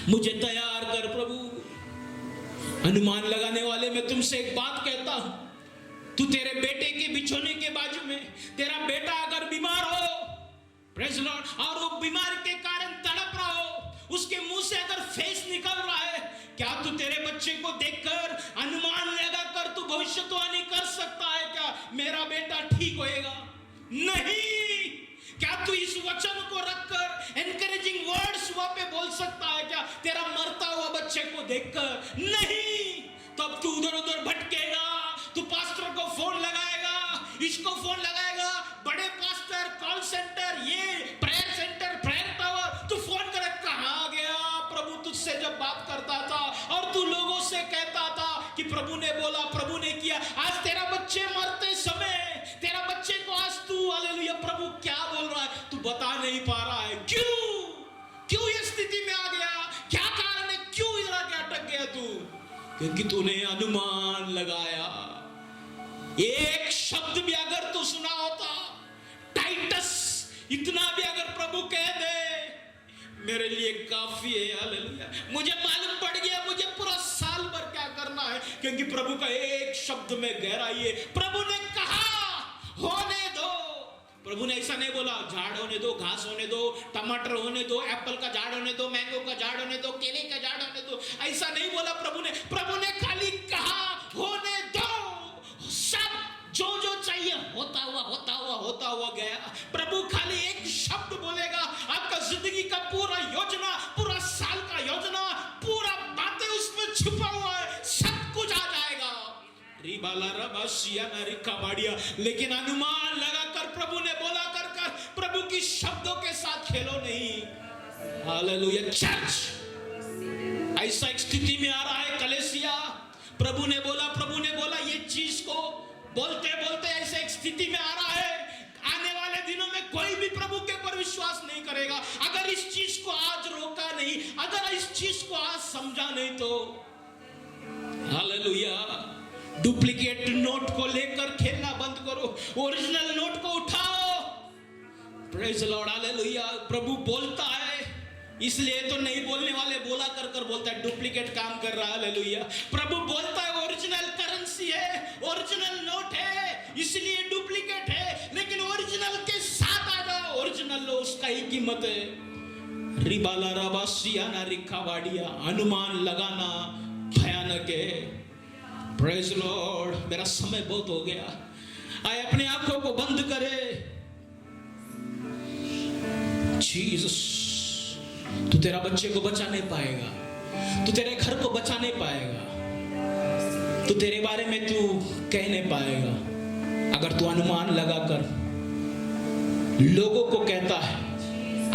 मुझे तैयार कर प्रभु। अनुमान लगाने वाले मैं तुमसे एक बात कहता हूं, तू तेरे बेटे के बिछोने के बाजू में, तेरा बेटा अगर बीमार हो, प्रेज़ लॉर्ड, और वो बीमारी के कारण तड़प रहा हो, उसके मुंह से अगर फेस निकल रहा है, क्या तू तेरे बच्चे को देखकर अनुमान लगाकर तू भविष्यवाणी कर सकता है क्या मेरा बेटा ठीक होएगा? नहीं। क्या तू इस वचन को रखकर एनकरेजिंग वर्ड्स वहां पे बोल सकता है क्या तेरा मरता हुआ बच्चे को देखकर? नहीं। तब तू उधर उधर भटकेगा, तू पास्टर को फोन लगाएगा, इसको फोन लगाएगा, बड़े पास्टर, कॉल सेंटर, ये प्रेयर सेंटर, प्रेयर टावर, तू फोन कर कहां गया? प्रभु तुझसे जब बात करता था और तू लोगों से कहता था कि प्रभु ने बोला, प्रभु ने किया, आज तेरा बच्चे मरते समय तेरा बच्चे को आज तू हालेलुया प्रभु क्या बोल रहा है तू बता नहीं पा रहा है। क्यों ये स्थिति में आ गया? क्या कारण है? क्यों इधर आके अटक गया तू? क्योंकि तूने अनुमान लगाया। एक शब्द भी अगर तू सुना होता, टाइटस, इतना भी अगर प्रभु कह दे मेरे लिए काफी है, हालेलुया, मुझे मालूम पड़ गया मुझे पूरा साल भर क्या करना है, क्योंकि प्रभु का एक शब्द में गहराई है। प्रभु ने कहा होने दो। प्रभु ने ऐसा नहीं बोला झाड़ होने दो, घास होने दो, टमाटर होने दो, एप्पल का झाड़ होने दो, मैंगो का झाड़ होने दो, केले का झाड़ होने दो, ऐसा नहीं बोला प्रभु ने खाली कहा होने दो। सब जो चाहिए होता हुआ गया। प्रभु खाली एक शब्द बोलेगा, आपका जिंदगी का पूरा योजना, पूरा साल का योजना, पूरा बातें उसमें छुपा हुआ है, सब कुछ आ जाएगा। लेकिन अनुमान लगाकर प्रभु ने बोला कर प्रभु की शब्दों के साथ खेलो नहीं। हालेलुया। चर्च ऐसा एक स्थिति में आ रहा है कलेसिया। प्रभु ने बोला ये चीज को बोलते बोलते ऐसे एक स्थिति में आ रहा है, आने वाले दिनों में कोई भी प्रभु के ऊपर विश्वास नहीं करेगा अगर इस चीज को आज रोका नहीं, अगर इस चीज को आज समझा नहीं तो। हालेलुया। डुप्लीकेट नोट को लेकर खेलना बंद करो, ओरिजिनल नोट को उठाओ। Praise Lord, hallelujah. प्रभु बोलता है, इसलिए तो नहीं बोलने वाले बोला कर बोलता है डुप्लीकेट काम कर रहा है। हालेलुया। प्रभु बोलता है ओरिजिनल करेंसी है, ओरिजिनल नोट है, इसलिए डुप्लीकेट है, लेकिन ओरिजिनल के साथ आ जाओ, ओरिजिनल लो, उसका ही कीमत है। रिबाला रबासिया ना रिखा वाडिया, अनुमान लगाना भयानक है। Praise Lord. मेरा समय बहुत हो गया, आए अपने आंखों को बंद करे। जीसस, तू तेरा बच्चे को बचा नहीं पाएगा, तू तेरे घर को बचा नहीं पाएगा, तू तेरे बारे में तू कह नहीं पाएगा अगर तू अनुमान लगाकर लोगों को कहता है।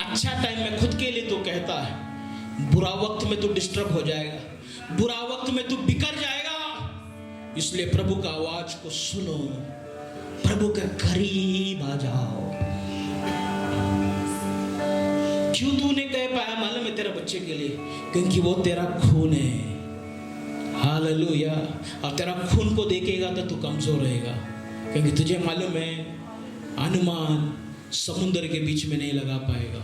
अच्छा टाइम में खुद के लिए तो कहता है, बुरा वक्त में तू डिस्टर्ब हो जाएगा, बुरा वक्त में तू बिखर जाएगा। इसलिए प्रभु का आवाज को सुनो, प्रभु के करीब आ जाओ। क्यों तू नहीं कह पाया मालूम है तेरे बच्चे के लिए? क्योंकि वो तेरा खून है। हालेलुया। और तेरा खून को देखेगा तो तू कमजोर रहेगा, क्योंकि तुझे मालूम है अनुमान समुद्र के बीच में नहीं लगा पाएगा।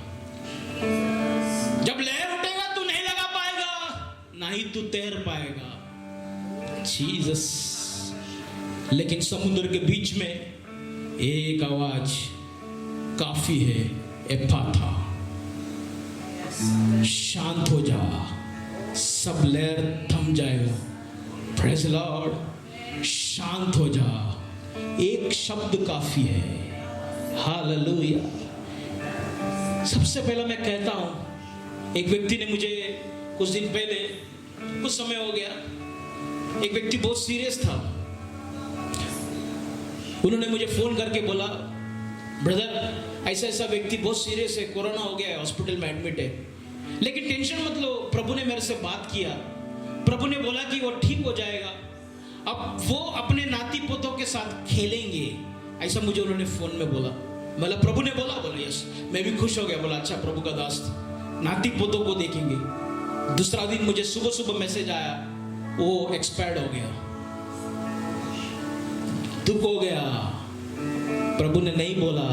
जब लहर उठेगा तू नहीं लगा पाएगा, ना ही तू तैर पाएगा। जीसस। लेकिन समुद्र के बीच में एक आवाज काफी है, एफाथा, शांत हो जा, सब लहर थम जाएगा। Praise Lord. शांत हो जा, एक शब्द काफी है। हालेलुया। सबसे पहला मैं कहता हूं, एक व्यक्ति ने मुझे कुछ दिन पहले, कुछ समय हो गया, एक व्यक्ति बहुत सीरियस था, उन्होंने मुझे फोन करके बोला, ब्रदर ऐसा ऐसा व्यक्ति बहुत सीरियस है, कोरोना हो गया है, हॉस्पिटल में एडमिट है, लेकिन टेंशन मत लो, प्रभु ने मेरे से बात किया, प्रभु ने बोला कि वो ठीक हो जाएगा, अब वो अपने नाती पोतों के साथ खेलेंगे, ऐसा मुझे उन्होंने फोन में बोला। मतलब प्रभु ने बोला यस। मैं भी खुश हो गया, बोला अच्छा प्रभु का दास नाती पोतों को देखेंगे। दूसरा दिन मुझे सुबह सुबह मैसेज आया, वो एक्सपायर्ड हो गया। दुख हो गया, प्रभु ने नहीं बोला,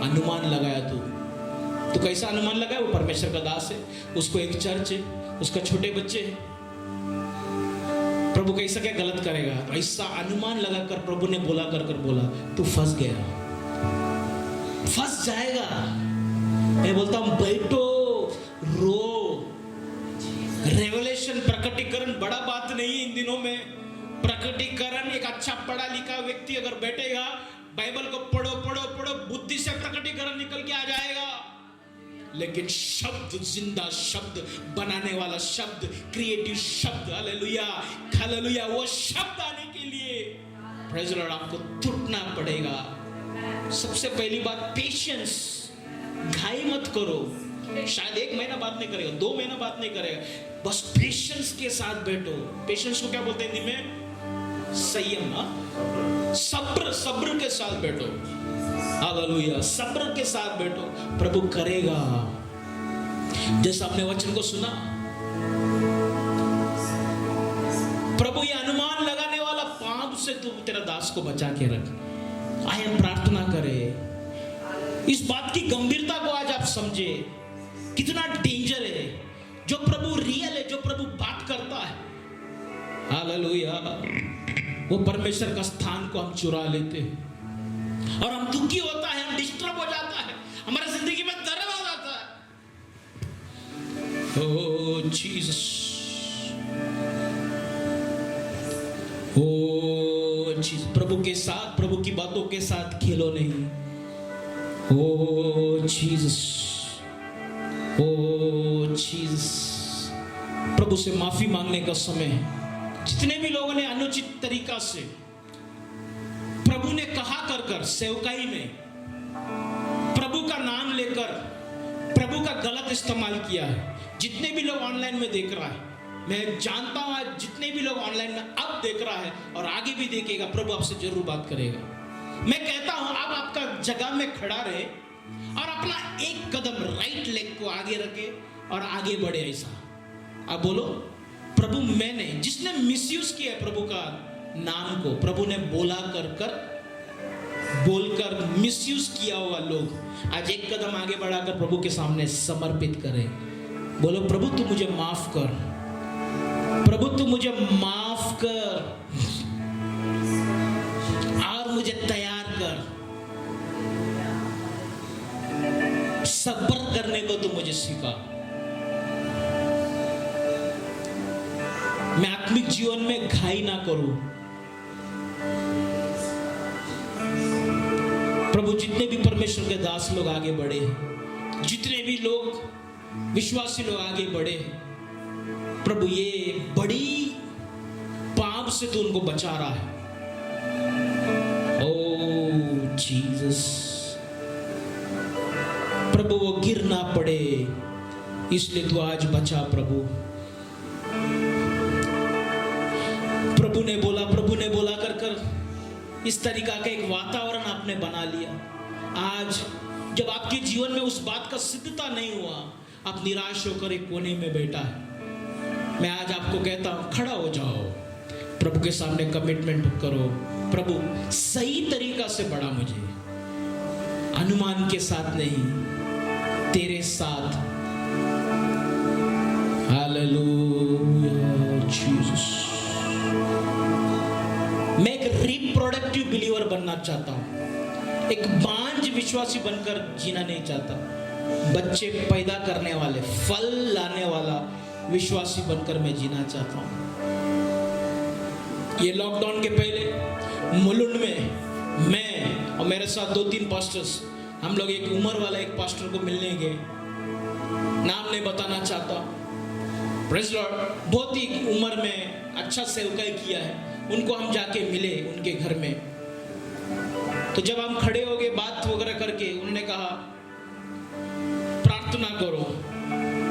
अनुमान लगाया तू कैसा अनुमान लगाया? वो परमेश्वर का दास है, उसको एक चर्च है, उसका छोटे बच्चे हैं, प्रभु कैसा क्या गलत करेगा? ऐसा अनुमान लगाकर प्रभु ने बोला कर बोला तू फंस गया, फंस जाएगा। मैं बोलता हूं बैठो, रो। रेवलेशन, प्रकटीकरण बड़ा बात नहीं है इन दिनों में। प्रकटीकरण, एक अच्छा पढ़ा लिखा व्यक्ति अगर बैठेगा, बाइबल को पढ़ो पढ़ो पढ़ो, बुद्धि से प्रकटीकरण निकल के आ जाएगा। लेकिन शब्द, जिंदा शब्द, बनाने वाला शब्द, क्रिएटिव शब्द, हालेलुया हालेलुया, वो शब्द आने के लिए प्रेज़ द लॉर्ड आपको टूटना पड़ेगा। सबसे पहली बात पेशेंस, घाई मत करो। शायद 1 महीना बात नहीं करेगा, 2 महीना बात नहीं करेगा, बस पेशेंस के साथ बैठो। पेशेंस को क्या बोलते हैं हिंदी में? संयम, सब्र, सब्र के साथ बैठो। हालेलुया, सब्र के साथ बैठो, प्रभु करेगा। जैसा आपने वचन को सुना, प्रभु ये अनुमान लगाने वाला पाप से तू तेरा दास को बचा के रख। आइए हम प्रार्थना करें। इस बात की गंभीरता को आज आप समझे, कितना डेंजर है। जो प्रभु रियल है, जो प्रभु बात करता है, हालेलुया, वो परमेश्वर का स्थान को हम चुरा लेते हैं और हम दुखी होता है, हम डिस्टर्ब हो जाता है, हमारी जिंदगी में दर्द आ जाता है। ओ जीसस, ओ जीसस, प्रभु के साथ, प्रभु की बातों के साथ खेलो नहीं। ओ जीसस, ओ जीसस, प्रभु से माफी मांगने का समय है। जितने भी लोगों ने अनुचित तरीका से प्रभु ने कहा कर कर सेवकाई में प्रभु का नाम लेकर प्रभु का गलत इस्तेमाल किया है, जितने भी लोग ऑनलाइन में देख रहा है, मैं जानता हूं आज जितने भी लोग ऑनलाइन में अब देख रहा है और आगे भी देखेगा, प्रभु आपसे जरूर बात करेगा। मैं कहता हूं आप आपका जगह में खड़ा रहे और अपना एक कदम राइट लेग को आगे रखे और आगे बढ़े। ऐसा आप बोलो, प्रभु मैंने, जिसने मिसयूज किया है प्रभु का नाम को, प्रभु ने बोला बोलकर मिसयूज किया हुआ लोग आज एक कदम आगे बढ़ाकर प्रभु के सामने समर्पित करें। बोलो, प्रभु तू मुझे माफ कर, प्रभु तू मुझे माफ कर और मुझे तैयार कर, सब्र करने को तू मुझे सिखा। मैं आत्मिक जीवन में घाई ना करूं। प्रभु जितने भी परमेश्वर के दास लोग आगे बढ़े, जितने भी लोग विश्वासी लोग आगे बढ़े, प्रभु ये बड़ी पाप से तू उनको बचा रहा है। ओ जीसस, प्रभु वो गिर ना पड़े इसलिए तू आज बचा। प्रभु ने बोला कर कर इस तरीका का एक वातावरण आपने बना लिया। आज जब आपके जीवन में उस बात का सिद्धता नहीं हुआ, आप निराश होकर एक कोने में बैठा है। मैं आज आपको कहता हूं, खड़ा हो जाओ, प्रभु के सामने कमिटमेंट करो। प्रभु सही तरीका से बढ़ा मुझे, अनुमान के साथ नहीं, तेरे साथ। Hallelujah Jesus. मैं एक रिप्रोडक्टिव बिलीवर बनना चाहता हूं, एक बांझ विश्वासी बनकर जीना नहीं चाहता। बच्चे पैदा करने वाले, फल लाने वाला विश्वासी बनकर मैं जीना चाहता हूं। ये लॉकडाउन के पहले मुलुंड में मैं और मेरे साथ 2-3 पास्टर्स, हम लोग एक उम्र वाला एक पास्टर को मिलने गए, नाम नहीं बताना चाहता। प्रेज़ लॉर्ड, बहुत ही उम्र में अच्छा सेवकाई किया है। उनको हम जाके मिले उनके घर में, तो जब हम खड़े हो गए बात वगैरह करके, उन्होंने कहा प्रार्थना करो।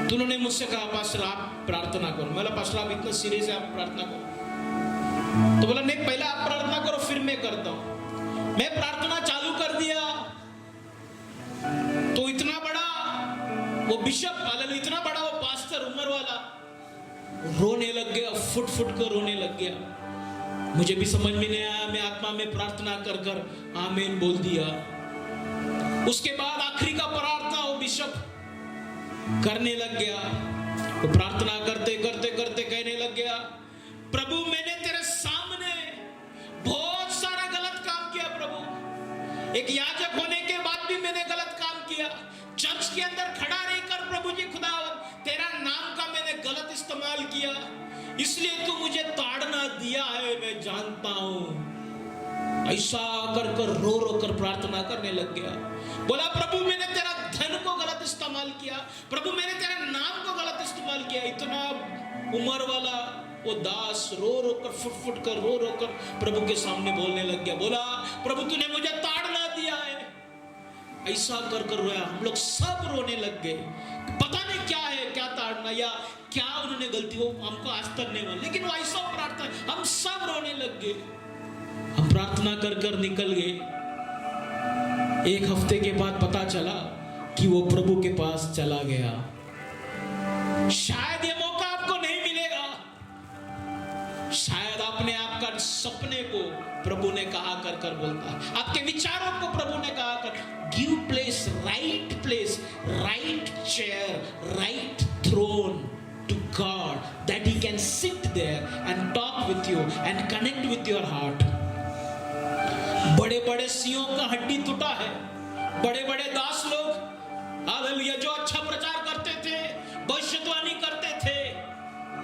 तो उन्होंने मुझसे कहा पास्टर आप प्रार्थना करो। बोला पास्टर आप इतना सीरियस है, आप प्रार्थना करो? तो बोला नहीं, पहले आप प्रार्थना करो फिर मैं करता हूं। मैं प्रार्थना चालू कर दिया तो इतना बड़ा वो बिशप वाला, इतना बड़ा वो पास्टर उम्र वाला रोने लग गया, फुट फुट कर रोने लग गया। मुझे भी समझ में नहीं आया, मैं आत्मा में प्रार्थना कर कर आमीन बोल दिया। उसके बाद आखिरी का प्रार्थना वो बिशप करने लग गया। वो प्रार्थना करते करते करते कहने लग गया, प्रभु मैंने तेरे सामने बहुत सारा गलत काम किया। प्रभु, एक याजक होने के बाद भी मैंने गलत काम किया, चर्च के ऐसा कर कर रो रो कर प्रार्थना करने लग गया। बोला प्रभु मैंने तेरा धन को गलत इस्तेमाल किया, प्रभु मैंने तेरा नाम को गलत इस्तेमाल किया। इतना उम्र वाला वो दास रो रो कर फुट फुट कर रो रो कर प्रभु के सामने बोलने लग गया। बोला प्रभु तूने मुझे ताड़ना दिया है। ऐसा कर कर रोया। हम लोग सब रोने लग गए। पता नहीं क्या है, क्या ताड़ना या क्या उन्होंने गलती, हो हमको आज तक नहीं मालूम, लेकिन वो ऐसा प्रार्थना, हम सब रोने लग गए। हम प्रार्थना कर कर निकल गए। एक हफ्ते के बाद पता चला कि वो प्रभु के पास चला गया। शायद ये मौका आपको नहीं मिलेगा। शायद अपने आप का सपने को प्रभु ने कहा कर कर बोलता है, आपके विचारों को प्रभु ने कहा कर, give place, right chair, right throne to God, that He can sit there and talk with you and connect with your heart. बड़े बड़े सियों का हड्डी टूटा है। बड़े बड़े दास लोग हालेलुया जो अच्छा प्रचार करते थे, भविष्यवाणी करते थे,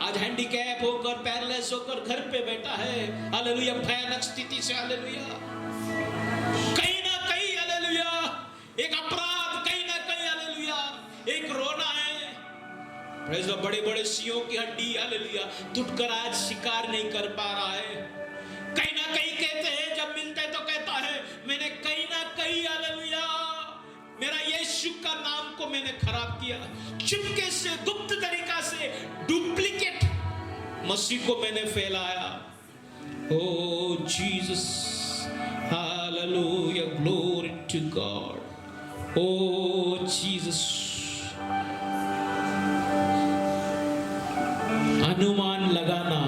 आज हैंडीकैप होकर, पैरलेस होकर घर पे बैठा है। हालेलुया भयानक स्थिति से। हालेलुया कहीं ना कहीं हालेलुया एक अपराध, कहीं ना कहीं हालेलुया एक रोना है। प्रेज़ द बड़े बड़े सियों की हड्डी हालेलुया टूटकर आज शिकार नहीं कर पा रहा है। कहीं ना कहीं कहते हैं, जब मिलते हैं तो कहता है मैंने कहीं ना कहीं हालेलुया मेरा यीशु का नाम को मैंने खराब किया, चुपके से गुप्त तरीका से डुप्लीकेट मसीह को मैंने फैलाया। Oh Jesus hallelujah glory to God. Oh Jesus. अनुमान लगाना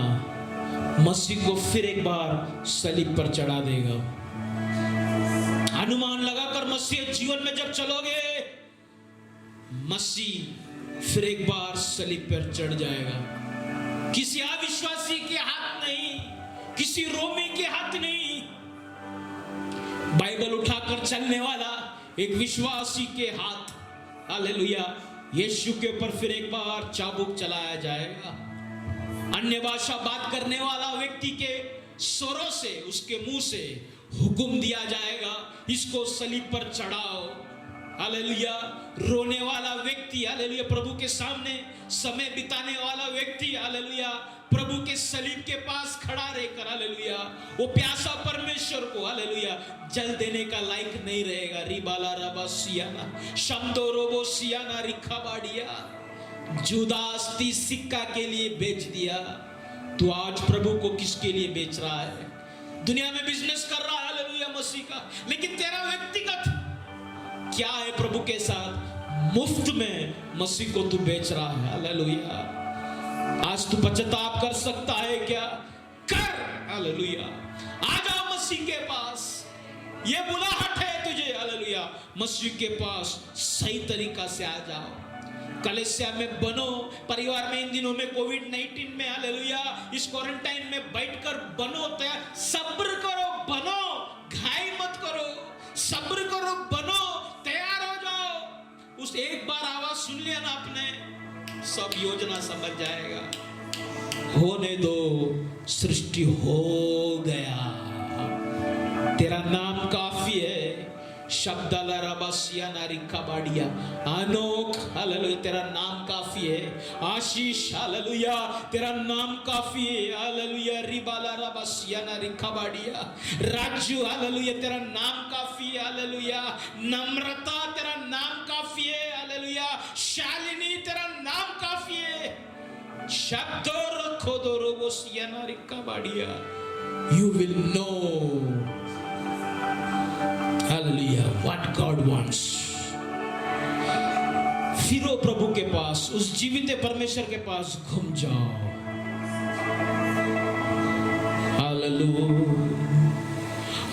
मसीह को फिर एक बार सलीब पर चढ़ा देगा। अनुमान लगाकर मसीह जीवन में जब चलोगे, मसीह फिर एक बार सलीब पर चढ़ जाएगा। किसी अविश्वासी के हाथ नहीं, किसी रोमी के हाथ नहीं, बाइबल उठाकर चलने वाला एक विश्वासी के हाथ हालेलुया यीशु के ऊपर फिर एक बार चाबुक चलाया जाएगा। अन्य भाषा बात करने वाला व्यक्ति के स्वरों से, उसके मुंह से हुक्म दिया जाएगा, इसको सलीब पर चढ़ाओ। हालेलुया रोने वाला व्यक्ति हालेलुया प्रभु के सामने समय बिताने वाला व्यक्ति हालेलुया प्रभु के सलीब के पास खड़ा रहकर हालेलुया वो प्यासा परमेश्वर को हालेलुया जल देने का लायक नहीं रहेगा। रिबाला रबा सियाना शब्दो रोबो सियाना रिखा बाड़िया जुदास 30 सिक्का के लिए बेच दिया। तू आज प्रभु को किसके लिए बेच रहा है? दुनिया में बिजनेस कर रहा है हालेलुया मसीह का, लेकिन तेरा व्यक्तिगत क्या है प्रभु के साथ? मुफ्त में मसीह को तू बेच रहा है। हालेलुया आज तू पश्चाताप कर सकता है क्या? कर। हालेलुया आ जाओ मसीह के पास, ये बुलाहट है तुझे। हालेलुया मसीह के पास सही तरीका से आ जाओ, कलेसिया में बनो। परिवार में इन दिनों में कोविड-19 में हालेलुया इस क्वारंटाइन में बैठकर बनो तैयार। सब्र करो, बनो, घाई मत करो, सब्र करो, बनो, तैयार हो जाओ। उस एक बार आवाज सुन लिया ना आपने, सब योजना समझ जाएगा। होने दो, सृष्टि हो गया, तेरा नाम काफी है। शब्दाला रबासिया नारिका बाड़िया अनोख हालेलुया तेरा नाम काफी है। आशीष हालेलुया तेरा नाम काफी है। हालेलुया रिबाला रबासिया नारिका बाड़िया राजू हालेलुया तेरा नाम काफी है। हालेलुया नम्रता तेरा नाम काफी है। हालेलुया शालिनी तेरा नाम काफी है। शब्दों रखो दो रोबोसिया नारिका बाड़िया you will know Hallelujah what God wants। फिरो प्रभु के पास, उस जीवित परमेश्वर के पास घूम जाओ। हालेलुया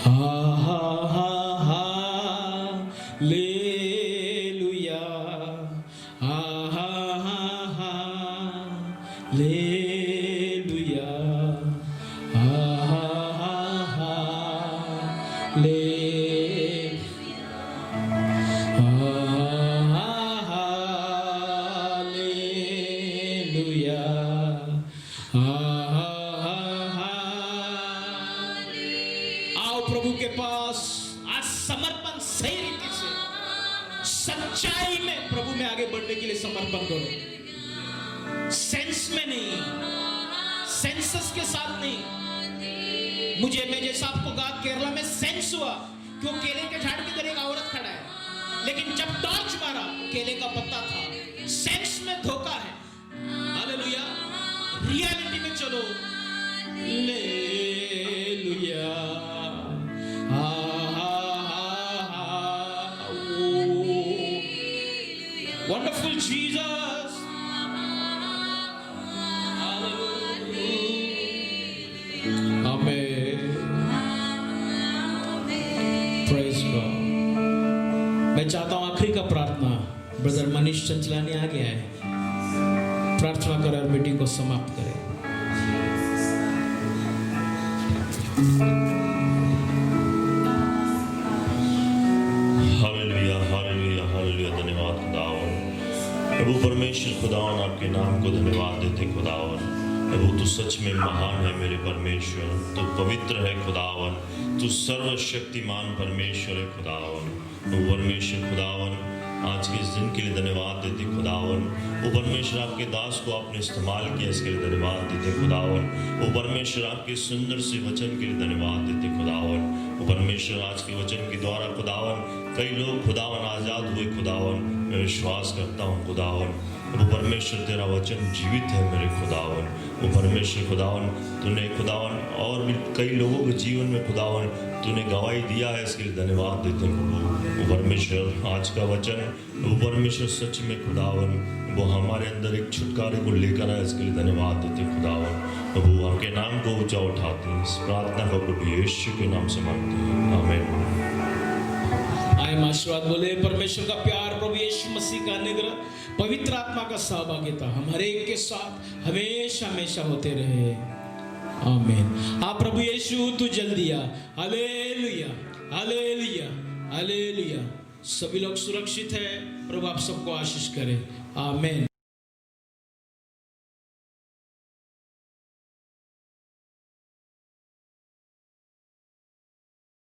हा हा हा हालेलुया हा हा हा हालेलुया हा हा हा हालेलुया आओ प्रभु के पास आज समर्पण सही रीति से सच्चाई में प्रभु में आगे बढ़ने के लिए समर्पण करो। सेंस में नहीं, सेंसस के साथ नहीं। मैं जैसा आपको कहा केरला में सेंस हुआ क्यों, केले के झाड़ की तरह एक औरत खड़ा है, लेकिन जब टॉर्च मारा केले का पत्ता था। सेंस में धोखा है। हालेलुया। रियलिटी में चलो। Hallelujah. Wonderful Jesus. Amen. Praise God. मैं चाहता हूं आखिरी का प्रार्थना, ब्रदर मनीष चंचलानी आ गया है, प्रार्थना करें और मीटिंग को समाप्त करें। Hallelujah, hallelujah, hallelujah. धन्यवाद खुदावन। प्रभु परमेश्वर खुदावन, आपके नाम को धन्यवाद देते खुदावन। प्रभु तू सच में महान है मेरे परमेश्वर, तू पवित्र है खुदावन, तू सर्वशक्तिमान परमेश्वर है खुदावन। प्रभु परमेश्वर खुदावन, आज के इस दिन के लिए धन्यवाद देते खुदावन। वो परमेश्वर आपके दास को आपने इस्तेमाल किया, इसके लिए धन्यवाद देते खुदावन। वो परमेश्वर आपके सुंदर से वचन के लिए धन्यवाद देते खुदावन। वो परमेश्वर आज के वचन के द्वारा खुदावन कई लोग खुदावन आजाद हुए खुदावन। मैं विश्वास करता हूँ खुदावन, वो परमेश्वर तेरा वचन जीवित है मेरे खुदावन। वो परमेश्वर खुदावन, तूने खुदावन और भी कई लोगों के जीवन में खुदावन तूने गवाही दिया है, इसके लिए धन्यवाद देते हैं। वो परमेश्वर आज का वचन, वो परमेश्वर सच में खुदावन वो हमारे अंदर एक छुटकारे को लेकर आए, इसके लिए धन्यवाद देते खुदावन। वो आपके नाम को ऊंचा उठाते हैं, इस प्रार्थना को प्रभु यीशु के नाम से मांगते हैं, आमीन। आए आशीर्वाद बोले। परमेश्वर का प्यार, प्रभु यीशु मसीह का अनुग्रह, पवित्र आत्मा का सहभागिता हम हर एक के साथ हमेशा हमेशा होते रहे, आमीन। आप प्रभु यीशु तू जल्दी आ। Hallelujah, hallelujah, hallelujah. सभी लोग सुरक्षित है। प्रभु आप सबको आशीष करे, आमीन।